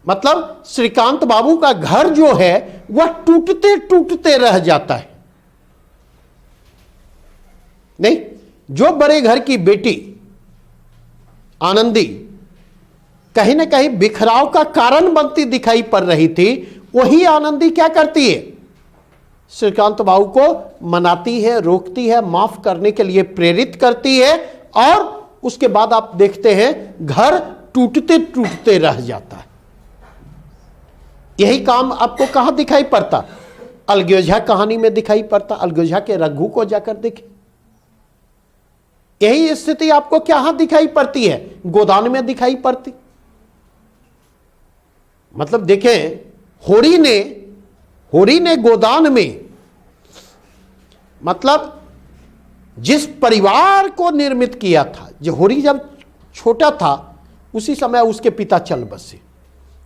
मतलब श्रीकांत बाबू का घर जो है वह टूटते टूटते रह जाता है। नहीं, जो बड़े घर की बेटी आनंदी कहीं ना कहीं बिखराव का कारण बनती दिखाई पड़ रही थी, वही आनंदी क्या करती है? श्रीकांत बाबू को मनाती है, रोकती है, माफ करने के लिए प्रेरित करती है, और उसके बाद आप देखते हैं घर टूटते टूटते रह जाता है। यही काम आपको कहां दिखाई पड़ता? अलग्योझा कहानी में दिखाई पड़ता। अलग्योझा के रघु को जाकर देखें, यही स्थिति आपको क्या दिखाई पड़ती है? गोदान में दिखाई पड़ती। मतलब देखें, होरी ने गोदान में, मतलब जिस परिवार को निर्मित किया था, जो होरी जब छोटा था उसी समय उसके पिता चल बसे।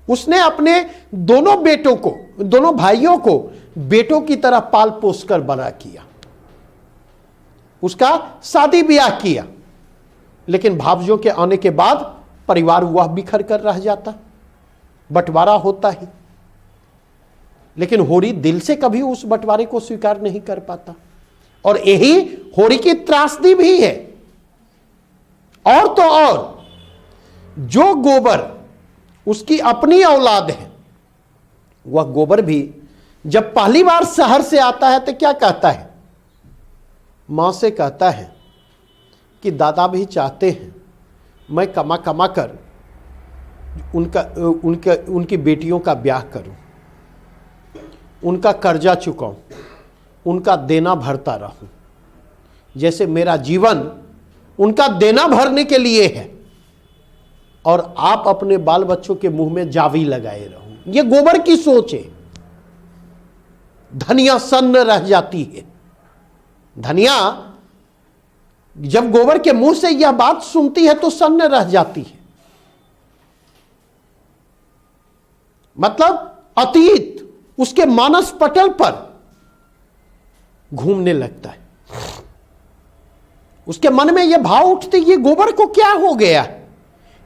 उसने अपने दोनों बेटों को, दोनों भाइयों को बेटों की तरह पाल पोस कर बड़ा किया, उसका शादी ब्याह किया। लेकिन भावजों के आने के बाद परिवार वह बिखर कर रह जाता, बंटवारा होता ही। लेकिन होरी दिल से कभी उस बंटवारे को स्वीकार नहीं कर पाता, और यही होरी की त्रासदी भी है। और तो और जो गोबर उसकी अपनी औलाद है, वह गोबर भी जब पहली बार शहर से आता है तो क्या कहता है, मां से कहता है कि दादा भी चाहते हैं मैं कमा कमा कर उनकी बेटियों का ब्याह करूं, उनका कर्जा चुकाऊं, उनका देना भरता रहूं, जैसे मेरा जीवन उनका देना भरने के लिए है, और आप अपने बाल बच्चों के मुंह में जावी लगाए रहो। ये गोबर की सोच है। धनिया सन्न रह जाती है। धनिया जब गोबर के मुंह से यह बात सुनती है तो सन्न रह जाती है। मतलब अतीत उसके मानस पटल पर घूमने लगता है। उसके मन में यह भाव उठती, ये गोबर को क्या हो गया।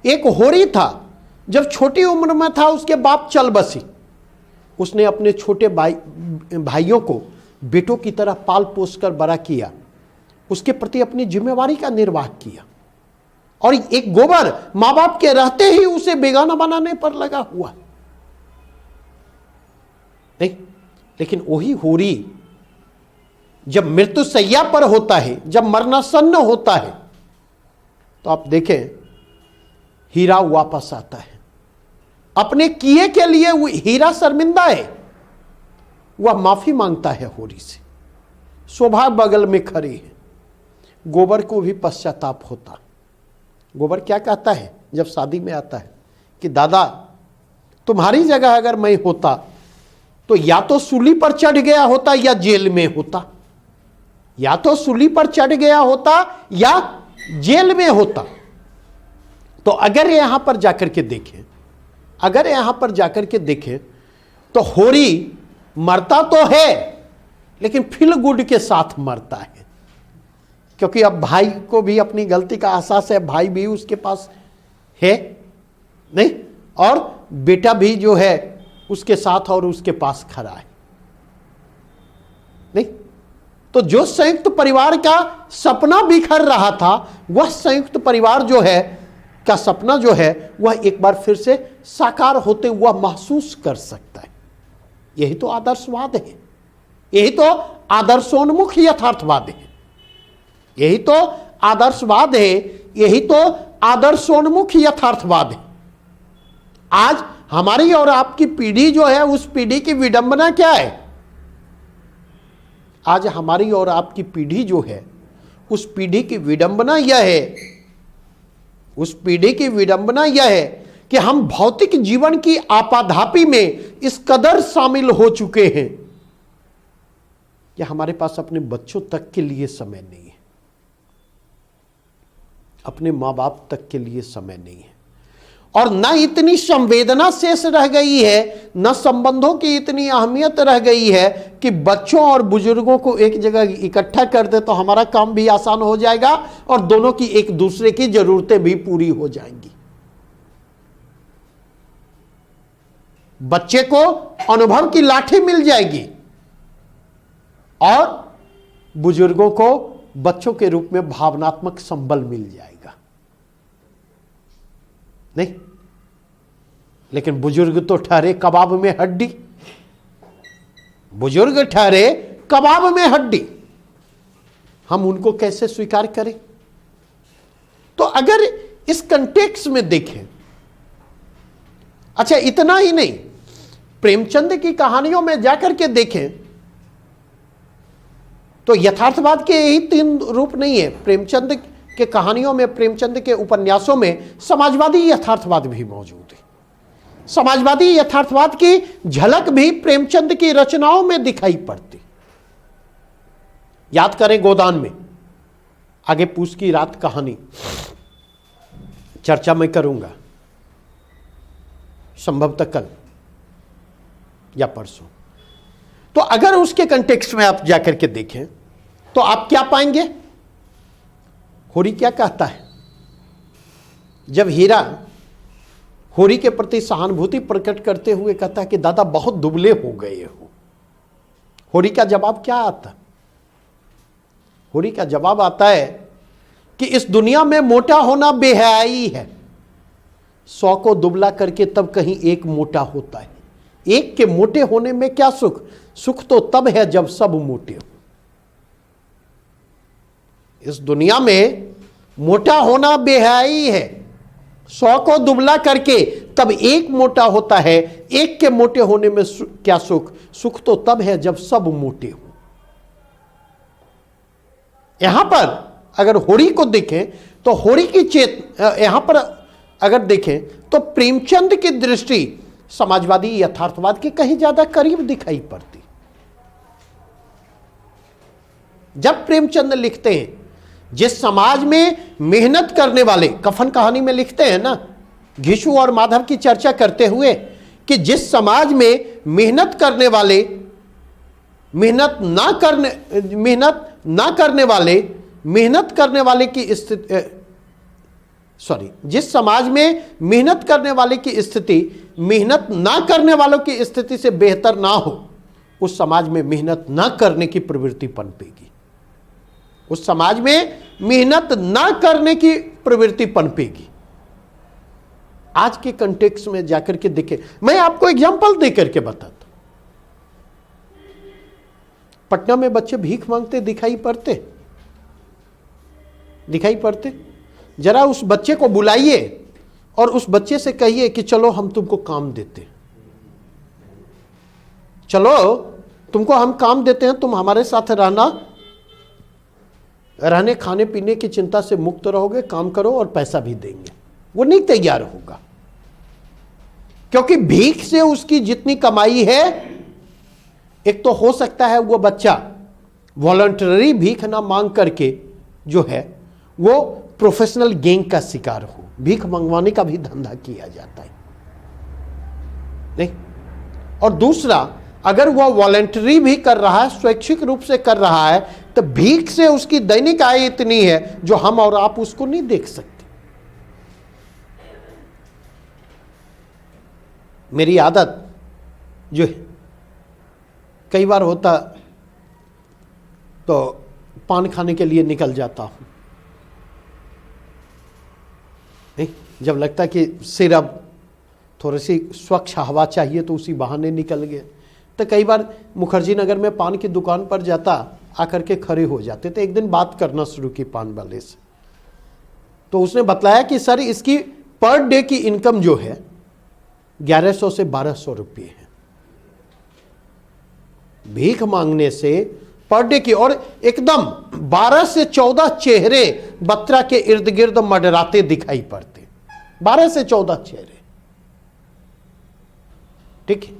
एक होरी था, जब छोटी उम्र में था उसके बाप चल बसी। उसने अपने छोटे भाइयों को बेटों की तरह पाल पोस कर बड़ा किया, उसके प्रति अपनी जिम्मेवारी का निर्वाह किया। और एक गोबर मां बाप के रहते ही उसे बेगाना बनाने पर लगा हुआ नहीं। लेकिन वही होरी जब मृत्यु सैया पर होता है, जब मरणासन्न होता है, तो आप देखें हीरा वापस आता है। अपने किए के लिए वो हीरा शर्मिंदा है, वह माफी मांगता है होरी से। शोभा बगल में खड़ी है, गोबर को भी पश्चाताप होता। गोबर क्या कहता है जब शादी में आता है कि दादा तुम्हारी जगह अगर मैं होता तो या तो सूली पर चढ़ गया होता या जेल में होता, या तो सूली पर चढ़ गया होता या जेल में होता। तो अगर यहां पर जाकर के देखें, अगर यहां पर जाकर के देखें तो होरी मरता तो है लेकिन फील गुड के साथ मरता है, क्योंकि अब भाई को भी अपनी गलती का एहसास है, भाई भी उसके पास है नहीं, और बेटा भी जो है उसके साथ और उसके पास खड़ा है नहीं। तो जो संयुक्त परिवार का सपना बिखर रहा था, वह संयुक्त परिवार जो है का सपना जो है वह एक बार फिर से साकार होते हुआ महसूस कर सकता है। यही तो आदर्शवाद है, यही तो आदर्शोन्मुख यथार्थवाद है, यही तो आदर्शवाद है, यही तो आदर्शोन्मुख यथार्थवाद है। आज हमारी और आपकी पीढ़ी जो है, उस पीढ़ी की विडंबना क्या है। आज हमारी और आपकी पीढ़ी जो है, उस पीढ़ी की विडंबना यह है, उस पीढ़ी की विडंबना यह है कि हम भौतिक जीवन की आपाधापी में इस कदर शामिल हो चुके हैं कि हमारे पास अपने बच्चों तक के लिए समय नहीं है, अपने मां बाप तक के लिए समय नहीं है, और न इतनी संवेदना शेष रह गई है, न संबंधों की इतनी अहमियत रह गई है कि बच्चों और बुजुर्गों को एक जगह इकट्ठा कर दे तो हमारा काम भी आसान हो जाएगा और दोनों की एक दूसरे की जरूरतें भी पूरी हो जाएंगी। बच्चे को अनुभव की लाठी मिल जाएगी और बुजुर्गों को बच्चों के रूप में भावनात्मक संबल मिल जाएगा नहीं। लेकिन बुजुर्ग तो ठहरे कबाब में हड्डी, बुजुर्ग ठहरे कबाब में हड्डी, हम उनको कैसे स्वीकार करें। तो अगर इस कंटेक्स्ट में देखें, अच्छा इतना ही नहीं, प्रेमचंद की कहानियों में जाकर के देखें तो यथार्थवाद के यही तीन रूप नहीं है। प्रेमचंद के कहानियों में, प्रेमचंद के उपन्यासों में समाजवादी यथार्थवाद भी मौजूद है। समाजवादी यथार्थवाद की झलक भी प्रेमचंद की रचनाओं में दिखाई पड़ती। याद करें गोदान में आगे पूस की रात कहानी चर्चा मैं करूंगा, संभवतः कल या परसों। तो अगर उसके कंटेक्स्ट में आप जाकर के देखें तो आप क्या पाएंगे? होरी क्या कहता है? जब हीरा होरी के प्रति सहानुभूति प्रकट करते हुए कहता है कि दादा बहुत दुबले हो गए हो, होरी का जवाब क्या आता? होरी का जवाब आता है कि इस दुनिया में मोटा होना बेहयाई है, 100 को दुबला करके तब कहीं एक मोटा होता है। एक के मोटे होने में क्या सुख? सुख तो तब है जब सब मोटे हो। इस दुनिया में मोटा होना बेहयाई है, 100 को दुबला करके तब एक मोटा होता है। एक के मोटे होने में क्या सुख? सुख तो तब है जब सब मोटे हो। यहां पर अगर होरी को देखें तो होरी की यहां पर अगर देखें तो प्रेमचंद की दृष्टि समाजवादी यथार्थवाद के कहीं ज्यादा करीब दिखाई पड़ती। जब प्रेमचंद लिखते हैं जिस समाज में मेहनत करने वाले, कफन कहानी में लिखते हैं ना घिशु और माधव की चर्चा करते हुए कि जिस समाज में मेहनत करने वाले मेहनत करने वाले की स्थिति जिस समाज में मेहनत करने वाले की स्थिति मेहनत ना करने वालों की स्थिति से बेहतर ना हो, उस समाज में मेहनत ना करने की प्रवृत्ति पनपेगी। उस समाज में मेहनत ना करने की प्रवृत्ति पनपेगी। आज के कंटेक्स्ट में जाकर के देखें, मैं आपको एग्जांपल देकर के बताता। पटना में बच्चे भीख मांगते दिखाई पड़ते। जरा उस बच्चे को बुलाइए और उस बच्चे से कहिए कि चलो हम तुमको काम देते, चलो तुमको हम काम देते हैं, तुम हमारे साथ रहने खाने पीने की चिंता से मुक्त रहोगे, काम करो और पैसा भी देंगे। वो नहीं तैयार होगा, क्योंकि भीख से उसकी जितनी कमाई है, एक तो हो सकता है वो बच्चा वॉलंटरी भीख ना मांग करके जो है वो प्रोफेशनल गैंग का शिकार हो। भीख मंगवाने का भी धंधा किया जाता है नहीं। और दूसरा, अगर वह वॉलंटरी भी कर रहा है, स्वैच्छिक रूप से कर रहा है, तो भीख से उसकी दैनिक आय इतनी है जो हम और आप उसको नहीं देख सकते। मेरी आदत जो है, कई बार होता तो पान खाने के लिए निकल जाता हूं, जब लगता कि सिर अब थोड़ी सी स्वच्छ हवा चाहिए तो उसी बहाने निकल गए। तो कई बार मुखर्जी नगर में पान की दुकान पर जाता, आकर के खड़े हो जाते। तो एक दिन बात करना शुरू की पान वाले से, तो उसने बताया कि सर इसकी पर डे की इनकम जो है 1100 से 1200 रुपये है भीख मांगने से पर डे की। और एकदम 12 से 14 चेहरे बत्रा के इर्द गिर्द मडराते दिखाई पड़ते, 12 से 14 चेहरे, ठीक है।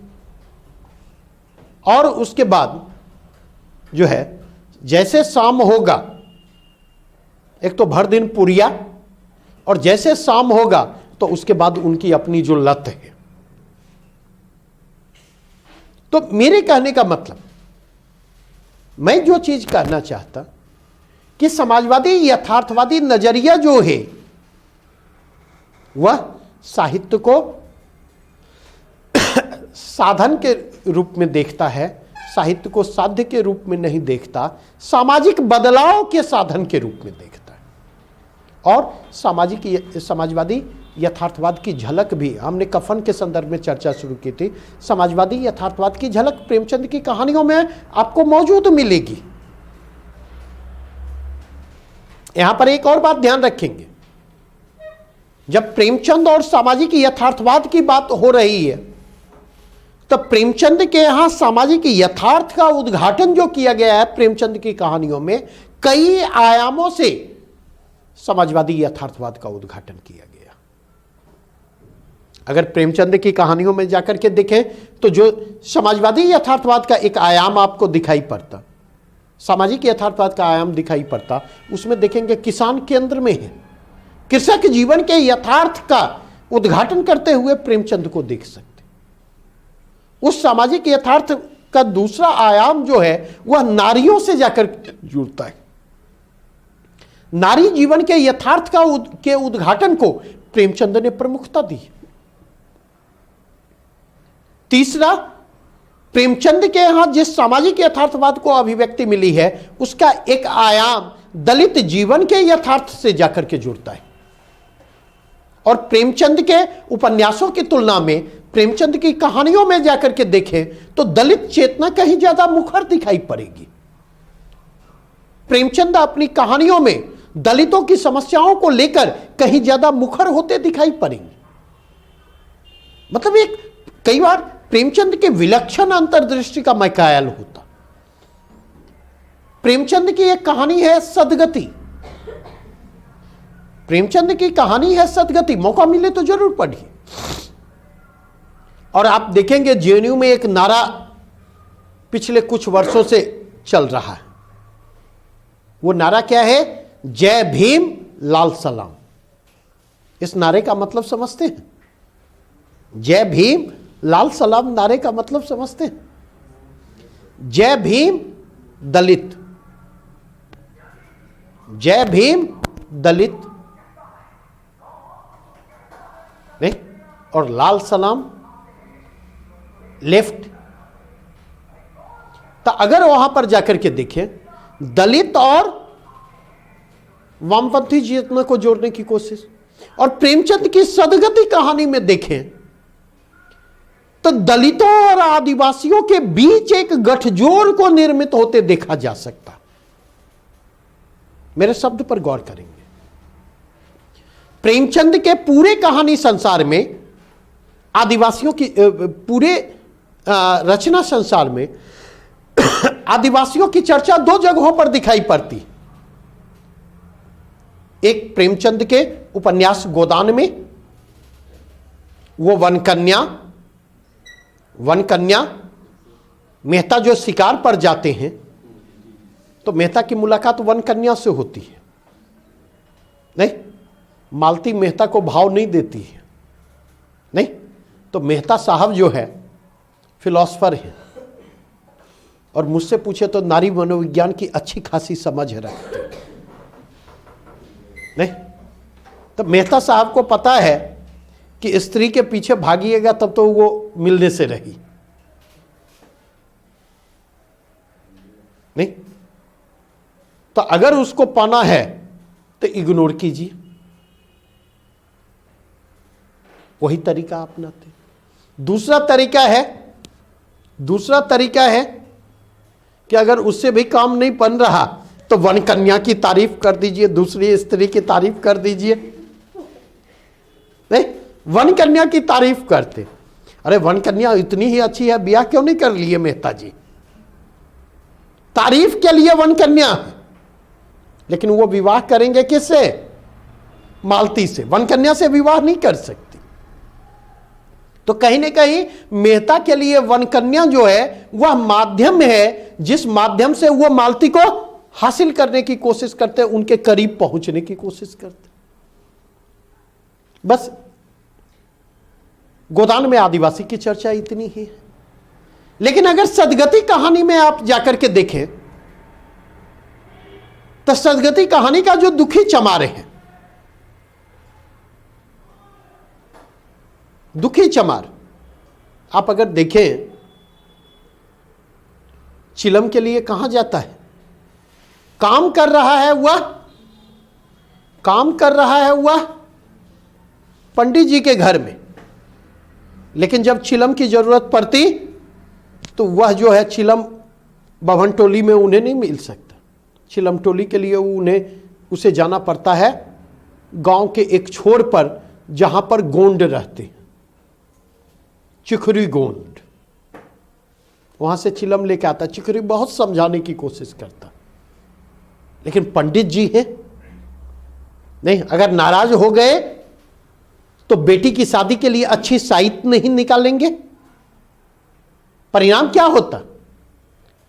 और उसके बाद जो है जैसे शाम होगा, एक तो भर दिन पुरिया, और जैसे शाम होगा तो उसके बाद उनकी अपनी जो लत है। तो मेरे कहने का मतलब, मैं जो चीज कहना चाहता कि समाजवादी यथार्थवादी नजरिया जो है वह साहित्य को साधन के रूप में देखता है, साहित्य को साध्य के रूप में नहीं देखता, सामाजिक बदलाव के साधन के रूप में देखता है। और समाजवादी यथार्थवाद की झलक भी हमने कफन के संदर्भ में चर्चा शुरू की थी। समाजवादी यथार्थवाद की झलक प्रेमचंद की कहानियों में आपको मौजूद मिलेगी। यहां पर एक और बात ध्यान रखेंगे, जब प्रेमचंद और सामाजिक यथार्थवाद की बात हो रही है तो प्रेमचंद के यहां सामाजिक यथार्थ का उद्घाटन जो किया गया है प्रेमचंद की कहानियों में, कई आयामों से समाजवादी यथार्थवाद का उद्घाटन किया गया। अगर प्रेमचंद की कहानियों में जाकर के देखें तो जो समाजवादी यथार्थवाद का एक आयाम आपको दिखाई पड़ता, सामाजिक यथार्थवाद का आयाम दिखाई पड़ता, उसमें देखेंगे किसान केंद्र में है। कृषक जीवन के यथार्थ का उद्घाटन करते हुए प्रेमचंद को देख सकते। उस सामाजिक यथार्थ का दूसरा आयाम जो है वह नारियों से जाकर जुड़ता है। नारी जीवन के यथार्थ के उद्घाटन को प्रेमचंद ने प्रमुखता दी। तीसरा, प्रेमचंद के यहां जिस सामाजिक यथार्थवाद को अभिव्यक्ति मिली है उसका एक आयाम दलित जीवन के यथार्थ से जाकर के जुड़ता है। और प्रेमचंद के उपन्यासों की तुलना में प्रेमचंद की कहानियों में जाकर के देखें तो दलित चेतना कहीं ज्यादा मुखर दिखाई पड़ेगी। प्रेमचंद अपनी कहानियों में दलितों की समस्याओं को लेकर कहीं ज्यादा मुखर होते दिखाई पड़ेंगे। मतलब एक कई बार प्रेमचंद के विलक्षण अंतर्दृष्टि का मैं कायल होता। प्रेमचंद की एक कहानी है सदगति। प्रेमचंद की कहानी है सदगति, मौका मिले तो जरूर पढ़िए। और आप देखेंगे जेएनयू में एक नारा पिछले कुछ वर्षों से चल रहा है। वो नारा क्या है? जय भीम लाल सलाम। इस नारे का मतलब समझते हैं? जय भीम लाल सलाम नारे का मतलब समझते हैं? जय भीम दलित, जय भीम दलित नहीं, और लाल सलाम लेफ्ट। तो अगर वहां पर जाकर के देखें दलित और वामपंथी चेतना को जोड़ने की कोशिश, और प्रेमचंद की सदगति कहानी में देखें तो दलितों और आदिवासियों के बीच एक गठजोड़ को निर्मित होते देखा जा सकता। मेरे शब्द पर गौर करेंगे। प्रेमचंद के पूरे कहानी संसार में आदिवासियों की पूरे रचना संसार में आदिवासियों की चर्चा दो जगहों पर दिखाई पड़ती। एक प्रेमचंद के उपन्यास गोदान में, वो वनकन्या मेहता जो शिकार पर जाते हैं तो मेहता की मुलाकात वनकन्या से होती है। नहीं, मालती मेहता को भाव नहीं देती है। नहीं, तो मेहता साहब जो है फिलॉसफर है और मुझसे पूछे तो नारी मनोविज्ञान की अच्छी खासी समझ रखते हैं। नहीं, तो मेहता साहब को पता है कि स्त्री के पीछे भागिएगा तब तो वो मिलने से रही। नहीं, तो अगर उसको पाना है तो इग्नोर कीजिए। वही तरीका अपनाते। दूसरा तरीका है कि अगर उससे भी काम नहीं बन रहा तो वनकन्या की तारीफ कर दीजिए, दूसरी स्त्री की तारीफ कर दीजिए। नहीं, वनकन्या की तारीफ करते, अरे वनकन्या इतनी ही अच्छी है, ब्याह क्यों नहीं कर लिए मेहता जी? तारीफ के लिए वनकन्या, लेकिन वो विवाह करेंगे किससे? मालती से। वनकन्या से विवाह नहीं कर सकती। तो कहीं ना कहीं मेहता के लिए वनकन्या जो है वह माध्यम है जिस माध्यम से वो मालती को हासिल करने की कोशिश करते, उनके करीब पहुंचने की कोशिश करते। बस गोदान में आदिवासी की चर्चा इतनी ही है। लेकिन अगर सदगति कहानी में आप जाकर के देखें तो सदगति कहानी का जो दुखी चमारे हैं, दुखी चमार आप अगर देखें चिलम के लिए कहां जाता है? काम कर रहा है वह पंडित जी के घर में, लेकिन जब चिलम की जरूरत पड़ती तो वह जो है चिलम बभन टोली में उन्हें नहीं मिल सकता। चिलम टोली के लिए उसे जाना पड़ता है गांव के एक छोर पर जहां पर गोंड रहते हैं, चिखरी गोंड। वहां से चिलम लेके आता। चिखरी बहुत समझाने की कोशिश करता, लेकिन पंडित जी है नहीं, अगर नाराज हो गए तो बेटी की शादी के लिए अच्छी साइत नहीं निकालेंगे। परिणाम क्या होता?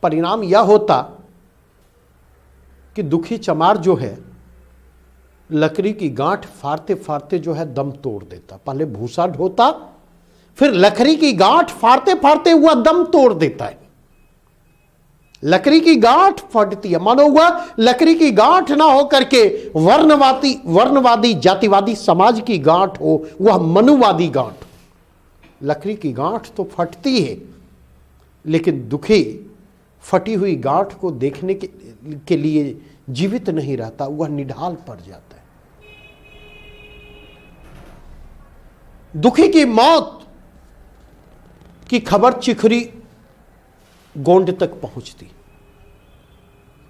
परिणाम यह होता कि दुखी चमार जो है लकड़ी की गांठ फाड़ते फाड़ते जो है दम तोड़ देता। पहले भूसा ढोता, फिर लकड़ी की गांठ फाड़ते फाड़ते हुआ दम तोड़ देता है। लकड़ी की गांठ फटती है, मानो हुआ लकड़ी की गांठ ना हो करके वर्णवादी जातिवादी समाज की गांठ हो, वह मनुवादी गांठ। लकड़ी की गांठ तो फटती है, लेकिन दुखी फटी हुई गांठ को देखने के लिए जीवित नहीं रहता, वह निढाल पड़ जाता है। दुखी की मौत की खबर चिखरी गोंड तक पहुंचती,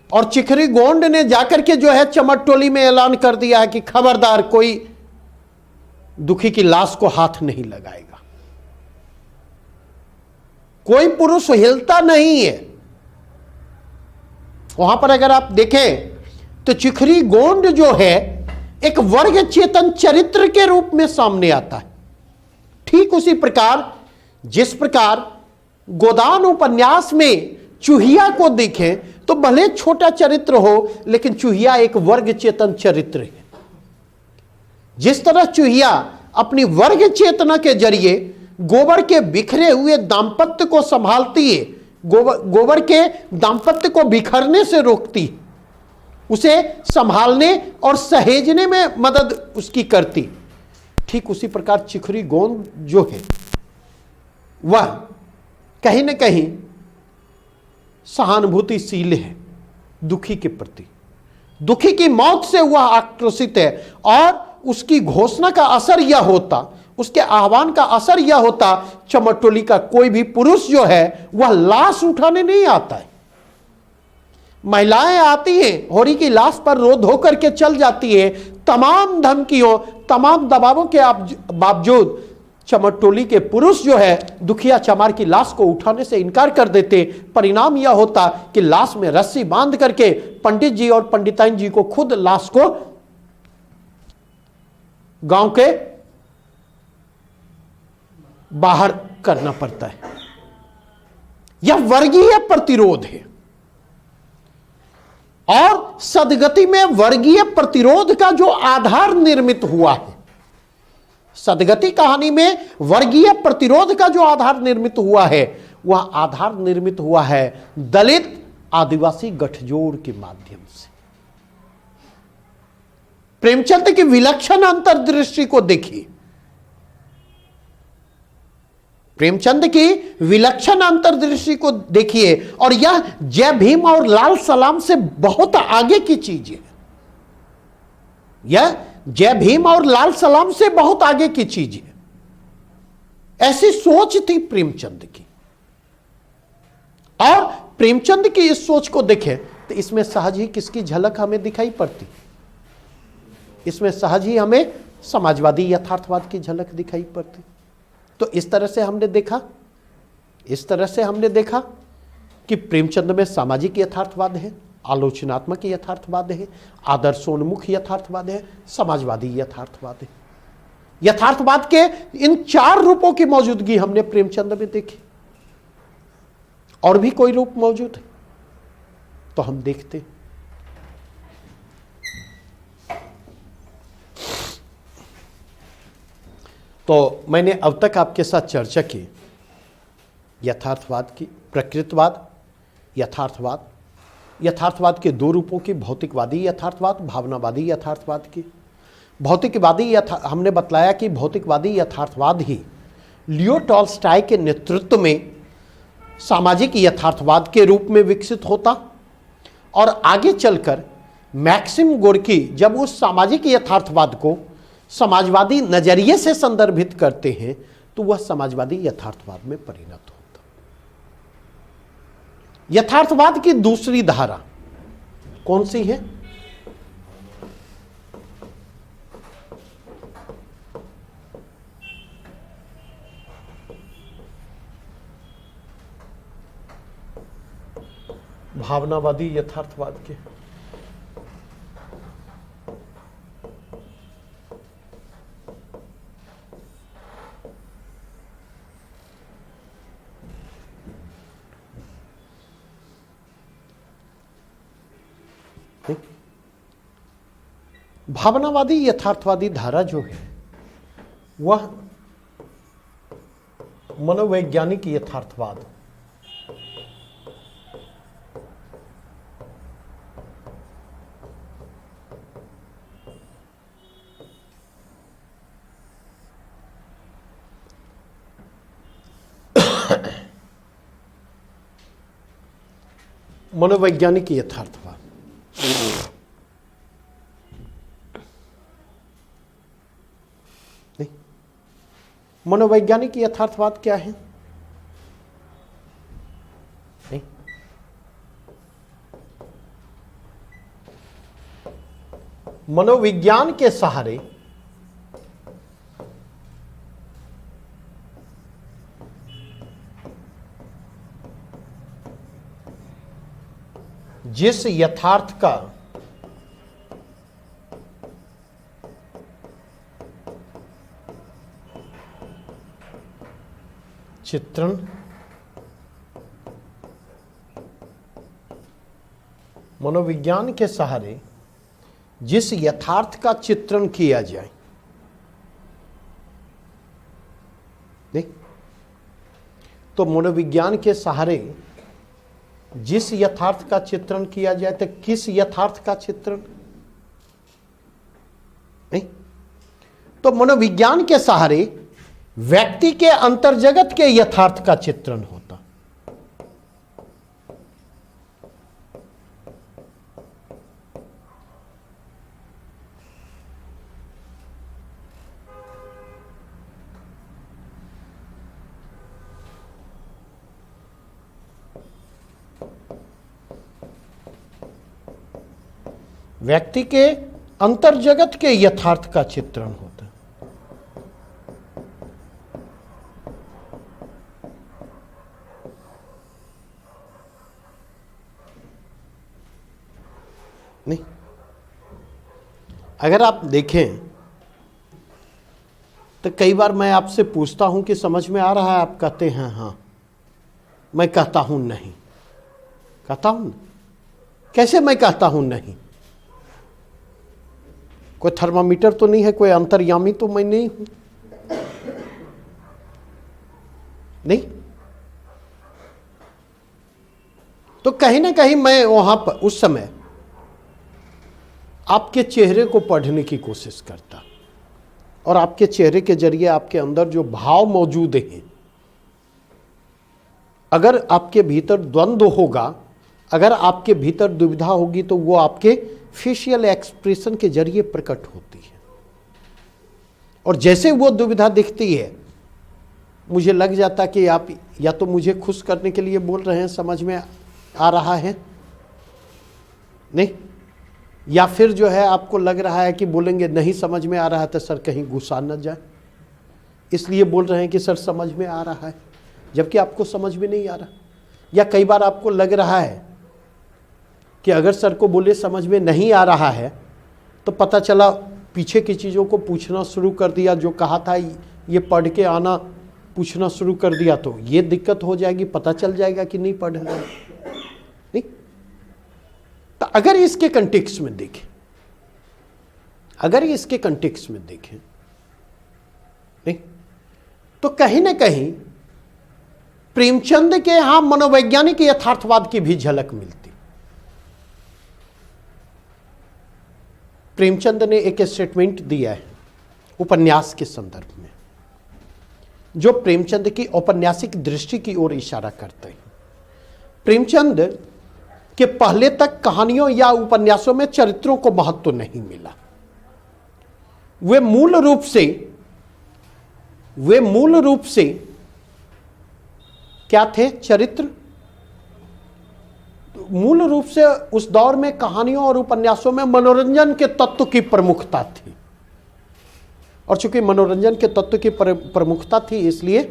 और चिखरी गोंड ने जाकर के जो है चमरटोली में ऐलान कर दिया है कि खबरदार कोई दुखी की लाश को हाथ नहीं लगाएगा। कोई पुरुष हिलता नहीं है वहां पर। अगर आप देखें तो चिखरी गोंड जो है एक वर्ग चेतन चरित्र के रूप में सामने आता है। ठीक उसी प्रकार जिस प्रकार गोदान उपन्यास में चूहिया को देखें तो भले छोटा चरित्र हो, लेकिन चूहिया एक वर्ग चेतन चरित्र है। जिस तरह चूहिया अपनी वर्ग चेतना के जरिए गोबर के बिखरे हुए दाम्पत्य को संभालती है, गोबर के दाम्पत्य को बिखरने से रोकती, उसे संभालने और सहेजने में मदद उसकी करती, ठीक उसी प्रकार चिखरी गोंद जो है वह कहीं न कहीं सहानुभूतिशील है दुखी के प्रति। दुखी की मौत से वह आक्रोशित है, और उसकी घोषणा का असर यह होता, उसके आह्वान का असर यह होता, चमरटोली का कोई भी पुरुष जो है वह लाश उठाने नहीं आता है। महिलाएं आती हैं, होरी की लाश पर रो धो करके चल जाती है। तमाम धमकियों, तमाम दबावों के बावजूद चमरटोली के पुरुष जो है दुखिया चमार की लाश को उठाने से इनकार कर देते। परिणाम यह होता कि लाश में रस्सी बांध करके पंडित जी और पंडिताइन जी को खुद लाश को गांव के बाहर करना पड़ता है। यह वर्गीय प्रतिरोध है, और सदगति में वर्गीय प्रतिरोध का जो आधार निर्मित हुआ है, सदगति कहानी में वर्गीय प्रतिरोध का जो आधार निर्मित हुआ है, वह आधार निर्मित हुआ है दलित आदिवासी गठजोड़ के माध्यम से। प्रेमचंद की विलक्षण अंतर्दृष्टि को देखिए, प्रेमचंद की विलक्षण अंतर्दृष्टि को देखिए, और यह जय भीम और लाल सलाम से बहुत आगे की चीज है। यह जय भीम और लाल सलाम से बहुत आगे की चीज है। ऐसी सोच थी प्रेमचंद की, और प्रेमचंद की इस सोच को देखें तो इसमें सहज ही किसकी झलक हमें दिखाई पड़ती? इसमें सहज ही हमें समाजवादी यथार्थवाद की झलक दिखाई पड़ती। तो इस तरह से हमने देखा कि प्रेमचंद में सामाजिक यथार्थवाद है, आलोचनात्मक यथार्थवाद है, आदर्शोन्मुख यथार्थवाद है, समाजवादी यथार्थवाद है। यथार्थवाद के इन चार रूपों की मौजूदगी हमने प्रेमचंद में देखी। और भी कोई रूप मौजूद है तो हम देखते। तो मैंने अब तक आपके साथ चर्चा की यथार्थवाद की, प्रकृतवाद, यथार्थवाद, यथार्थवाद के दो रूपों की, भौतिकवादी यथार्थवाद, भावनावादी यथार्थवाद की। भौतिकवादी हमने बतलाया कि भौतिकवादी यथार्थवाद ही लियो टॉल्स्टॉय के नेतृत्व में सामाजिक यथार्थवाद के रूप में विकसित होता, और आगे चलकर मैक्सिम गोर्की जब उस सामाजिक यथार्थवाद को समाजवादी नजरिए से संदर्भित करते हैं तो वह समाजवादी यथार्थवाद में परिणत होता। यथार्थवाद की दूसरी धारा कौन सी है? भावनावादी यथार्थवाद के। भावनावादी यथार्थवादी धारा जो है वह मनोवैज्ञानिक यथार्थवाद मनोवैज्ञानिक यथार्थवाद नहीं, मनोवैज्ञानिक यथार्थवाद क्या है? नहीं, मनोविज्ञान के सहारे जिस यथार्थ का चित्रण मनोविज्ञान के सहारे जिस यथार्थ का चित्रण किया जाए, नहीं तो मनोविज्ञान के सहारे जिस यथार्थ का चित्रण किया जाए तो किस यथार्थ का चित्रण? नहीं तो मनोविज्ञान के सहारे व्यक्ति के अंतर्जगत के यथार्थ का चित्रण होता। व्यक्ति के अंतर्जगत के यथार्थ का चित्रण होता। नहीं, अगर आप देखें तो कई बार मैं आपसे पूछता हूं कि समझ में आ रहा है, आप कहते हैं हां, मैं कहता हूं नहीं। कहता हूं कैसे? मैं कहता हूं नहीं। कोई थर्मामीटर तो नहीं है, कोई अंतर्यामी तो मैं नहीं हूं। नहीं तो कहीं ना कहीं मैं वहां पर उस समय आपके चेहरे को पढ़ने की कोशिश करता और आपके चेहरे के जरिए आपके अंदर जो भाव मौजूद हैं, अगर आपके भीतर द्वंद्व होगा, अगर आपके भीतर दुविधा होगी तो वो आपके फेशियल एक्सप्रेशन के जरिए प्रकट होती है। और जैसे वो दुविधा दिखती है, मुझे लग जाता कि आप या तो मुझे खुश करने के लिए बोल रहे हैं, समझ में आ रहा है, नहीं, या फिर जो है आपको लग रहा है कि बोलेंगे नहीं समझ में आ रहा है तो सर कहीं गुस्सा न जाए, इसलिए बोल रहे हैं कि सर समझ में आ रहा है, जबकि आपको समझ में नहीं आ रहा। या कई बार आपको लग रहा है कि अगर सर को बोले समझ में नहीं आ रहा है तो पता चला पीछे की चीज़ों को पूछना शुरू कर दिया, जो कहा था ये पढ़ के आना, पूछना शुरू कर दिया तो ये दिक्कत हो जाएगी, पता चल जाएगा कि नहीं पढ़ रहे। नहीं तो अगर इसके कंटेक्स्ट में देखें, अगर इसके कंटेक्स्ट में देखें, नहीं तो कहीं ना कहीं प्रेमचंद के यहां मनोवैज्ञानिक यथार्थवाद की भी झलक मिलती। प्रेमचंद ने एक स्टेटमेंट दिया है उपन्यास के संदर्भ में, जो प्रेमचंद की औपन्यासिक दृष्टि की ओर इशारा करते हैं। प्रेमचंद के पहले तक कहानियों या उपन्यासों में चरित्रों को महत्व नहीं मिला। वे मूल रूप से क्या थे? चरित्र। मूल रूप से उस दौर में कहानियों और उपन्यासों में मनोरंजन के तत्व की प्रमुखता थी, और चूंकि मनोरंजन के तत्व की प्रमुखता थी, इसलिए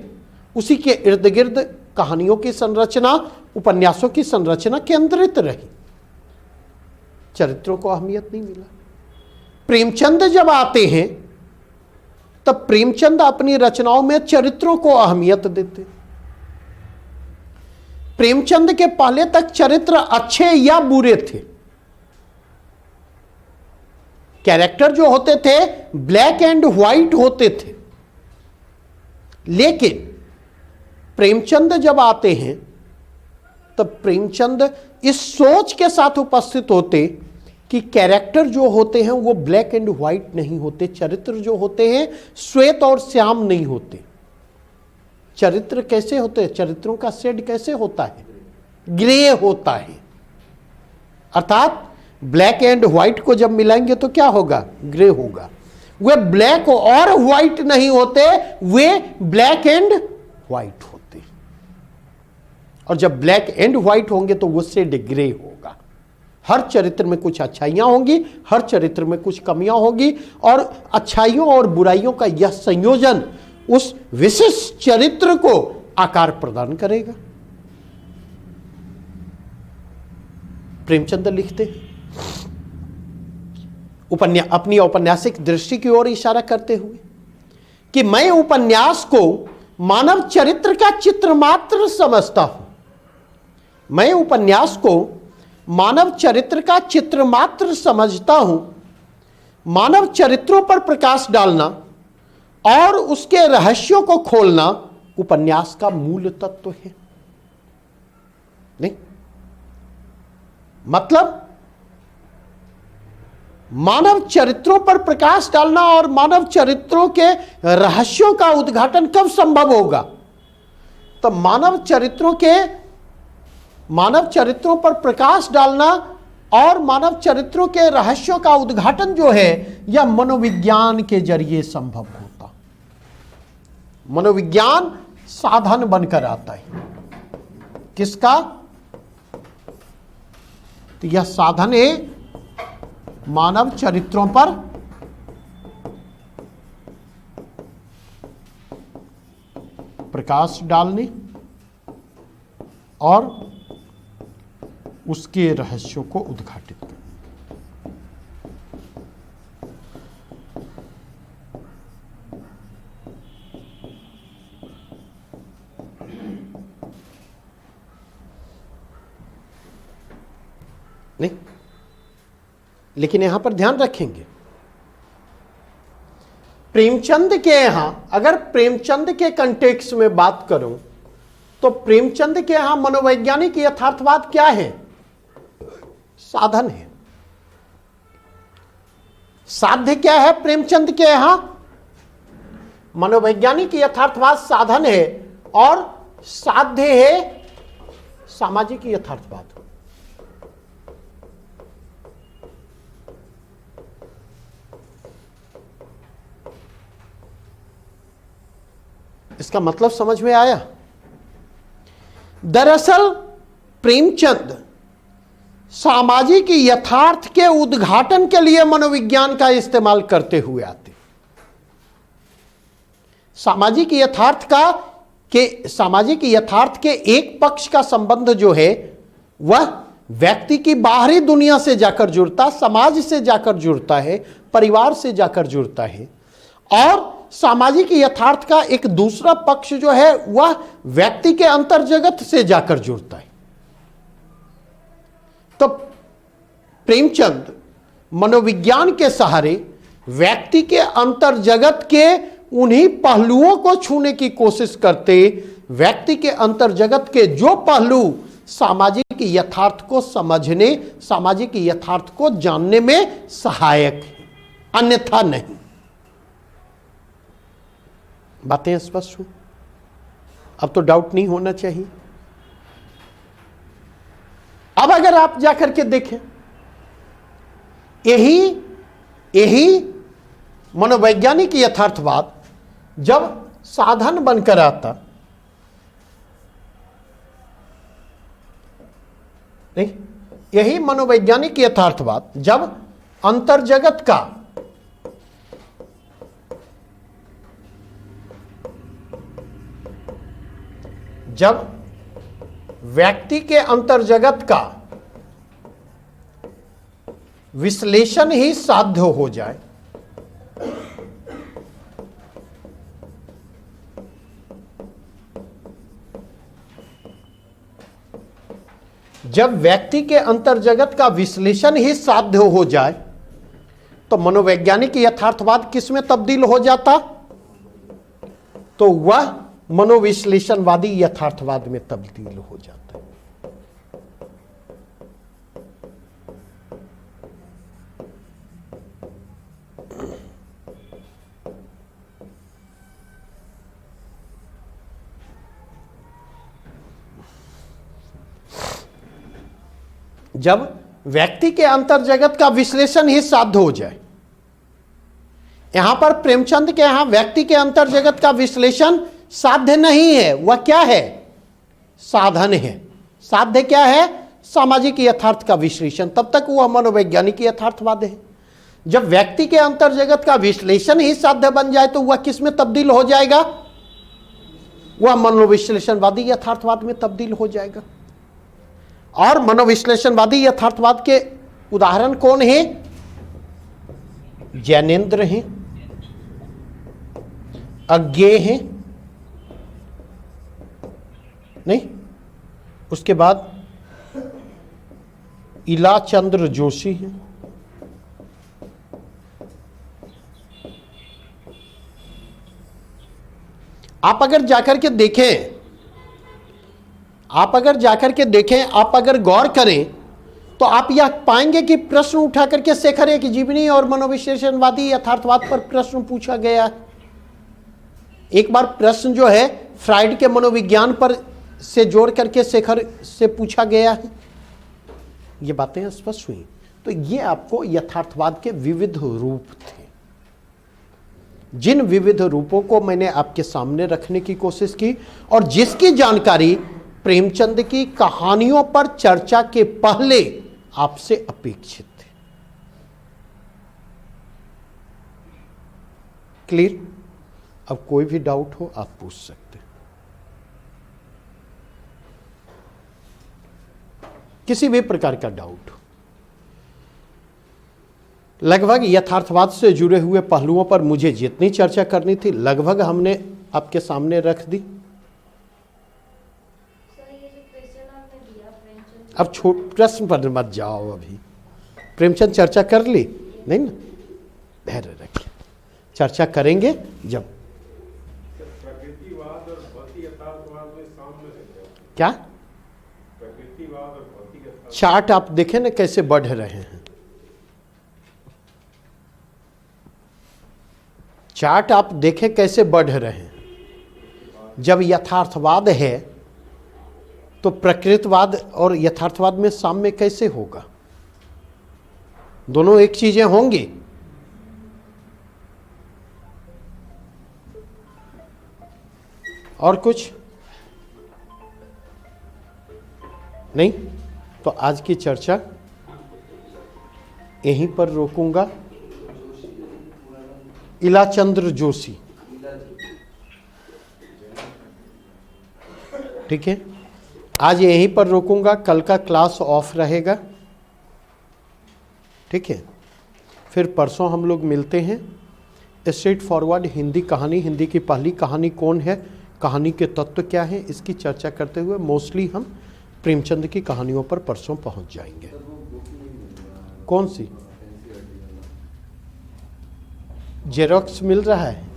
उसी के इर्द गिर्द कहानियों की संरचना, उपन्यासों की संरचना केंद्रित रही। चरित्रों को अहमियत नहीं मिला। प्रेमचंद जब आते हैं तब प्रेमचंद अपनी रचनाओं में चरित्रों को अहमियत देते। प्रेमचंद के पहले तक चरित्र अच्छे या बुरे थे, कैरेक्टर जो होते थे ब्लैक एंड व्हाइट होते थे। लेकिन प्रेमचंद जब आते हैं तब प्रेमचंद इस सोच के साथ उपस्थित होते कि कैरेक्टर जो होते हैं वो ब्लैक एंड व्हाइट नहीं होते, चरित्र जो होते हैं श्वेत और श्याम नहीं होते। चरित्र कैसे होते हैं? चरित्रों का शेड कैसे होता है? ग्रे होता है। अर्थात ब्लैक एंड व्हाइट को जब मिलाएंगे तो क्या होगा? ग्रे होगा। वे ब्लैक और व्हाइट नहीं होते, वे ब्लैक एंड व्हाइट होते। और जब ब्लैक एंड व्हाइट होंगे तो वो शेड ग्रे होगा। हर चरित्र में कुछ अच्छाइयां होंगी, हर चरित्र में कुछ कमियां होगी, और अच्छाइयों और बुराइयों का यह संयोजन उस विशिष्ट चरित्र को आकार प्रदान करेगा। प्रेमचंद लिखते अपनी औपन्यासिक दृष्टि की ओर इशारा करते हुए कि मैं उपन्यास को मानव चरित्र का चित्र मात्र समझता हूं। मैं उपन्यास को मानव चरित्र का चित्र मात्र समझता हूं। मानव चरित्रों पर प्रकाश डालना और उसके रहस्यों को खोलना उपन्यास का मूल तत्व है। नहीं, मतलब मानव चरित्रों पर प्रकाश डालना और मानव चरित्रों के रहस्यों का उद्घाटन कब संभव होगा? तो मानव चरित्रों पर प्रकाश डालना और मानव चरित्रों के रहस्यों का उद्घाटन जो है यह मनोविज्ञान के जरिए संभव होता। मनोविज्ञान साधन बनकर आता है। किसका? तो यह साधन है मानव चरित्रों पर प्रकाश डालने और उसके रहस्यों को उद्घाटित करना। नहीं, लेकिन यहां पर ध्यान रखेंगे, प्रेमचंद के यहां, अगर प्रेमचंद के कंटेक्स्ट में बात करूं तो प्रेमचंद के यहां मनोवैज्ञानिक यथार्थवाद क्या है? साधन है। साध्य क्या है? प्रेमचंद के यहां मनोवैज्ञानिक यथार्थवाद साधन है और साध्य है सामाजिक यथार्थवाद। इसका मतलब समझ में आया? दरअसल प्रेमचंद सामाजिक यथार्थ के उद्घाटन के लिए मनोविज्ञान का इस्तेमाल करते हुए आते। सामाजिक यथार्थ के एक पक्ष का संबंध जो है वह व्यक्ति की बाहरी दुनिया से जाकर जुड़ता, समाज से जाकर जुड़ता है, परिवार से जाकर जुड़ता है, और सामाजिक यथार्थ का एक दूसरा पक्ष जो है वह व्यक्ति के अंतर्जगत से जाकर जुड़ता है। तो प्रेमचंद मनोविज्ञान के सहारे व्यक्ति के अंतर्जगत के उन्हीं पहलुओं को छूने की कोशिश करते, व्यक्ति के अंतर्जगत के जो पहलू सामाजिक यथार्थ को समझने, सामाजिक यथार्थ को जानने में सहायक है, अन्यथा नहीं। बातें स्पष्ट हो? अब तो डाउट नहीं होना चाहिए। अब अगर आप जाकर के देखें, यही मनोवैज्ञानिक यथार्थवाद जब साधन बनकर आता, नहीं, यही मनोवैज्ञानिक यथार्थवाद जब अंतर्जगत का, जब व्यक्ति के अंतर्जगत का विश्लेषण ही साध्य हो जाए, जब व्यक्ति के अंतर्जगत का विश्लेषण ही साध्य हो जाए, तो मनोवैज्ञानिक यथार्थवाद किस में तब्दील हो जाता? तो वह मनोविश्लेषणवादी यथार्थवाद में तब्दील हो जाता। जब व्यक्ति के अंतर जगत का विश्लेषण ही साध्य हो जाए, यहां पर प्रेमचंद के यहां व्यक्ति के अंतर जगत का विश्लेषण साध्य नहीं है, वह क्या है? साधन है। साध्य क्या है? सामाजिक यथार्थ का विश्लेषण। तब तक वह मनोवैज्ञानिक यथार्थवाद है। जब व्यक्ति के अंतर जगत का विश्लेषण ही साध्य बन जाए तो वह किस में तब्दील हो जाएगा? वह मनोविश्लेषणवादी यथार्थवाद में तब्दील हो जाएगा। और मनोविश्लेषणवादी यथार्थवाद के उदाहरण कौन है? जैनेन्द्र हैं, अज्ञेय हैं, नहीं, उसके बाद इलाचंद्र जोशी हैं, आप अगर जाकर के देखें, आप अगर गौर करें तो आप यह पाएंगे कि प्रश्न उठा करके शेखर एक जीवनी और मनोविश्लेषणवादी यथार्थवाद पर प्रश्न पूछा गया है। एक बार प्रश्न जो है फ्राइड के मनोविज्ञान पर से जोड़ करके शेखर से पूछा गया है। ये बातें स्पष्ट हुई। तो ये आपको यथार्थवाद के विविध रूप थे, जिन विविध रूपों को मैंने आपके सामने रखने की कोशिश की और जिसकी जानकारी प्रेमचंद की कहानियों पर चर्चा के पहले आपसे अपेक्षित थे। क्लियर? अब कोई भी डाउट हो आप पूछ सकते हैं, किसी भी प्रकार का डाउट हो। लगभग यथार्थवाद से जुड़े हुए पहलुओं पर मुझे जितनी चर्चा करनी थी लगभग हमने आपके सामने रख दी। अब प्रश्न पर मत जाओ, अभी प्रेमचंद चर्चा कर ली नहीं ना, धैर्य रखिए, चर्चा करेंगे जब। प्रकृतिवाद और भौतिक यथार्थवाद में साम्य है क्या? प्रकृतिवाद और भौतिक यथार्थवाद चार्ट आप देखें ना कैसे बढ़ रहे हैं, चार्ट आप देखें कैसे बढ़ रहे हैं। जब यथार्थवाद है तो प्रकृतिवाद और यथार्थवाद में साम्य कैसे होगा? दोनों एक चीजें होंगी। और कुछ नहीं? तो आज की चर्चा यहीं पर रोकूंगा। इलाचंद्र जोशी, ठीक है, आज यहीं पर रोकूंगा। कल का क्लास ऑफ रहेगा, ठीक है। फिर परसों हम लोग मिलते हैं। स्ट्रेट फॉरवर्ड हिंदी कहानी, हिंदी की पहली कहानी कौन है, कहानी के तत्व क्या है, इसकी चर्चा करते हुए मोस्टली हम प्रेमचंद की कहानियों पर परसों पहुंच जाएंगे। कौन सी? जेरोक्स मिल रहा है?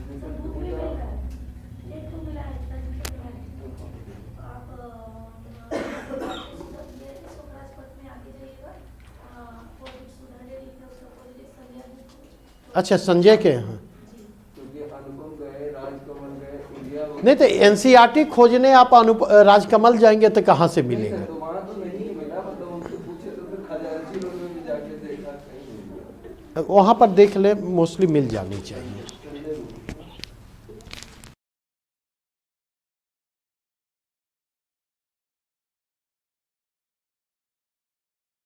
अच्छा, संजय के यहाँ नहीं तो एनसीईआरटी खोजने आप राजकमल जाएंगे तो कहाँ से मिलेगा? वहाँ पर देख ले, मोस्टली मिल जानी चाहिए।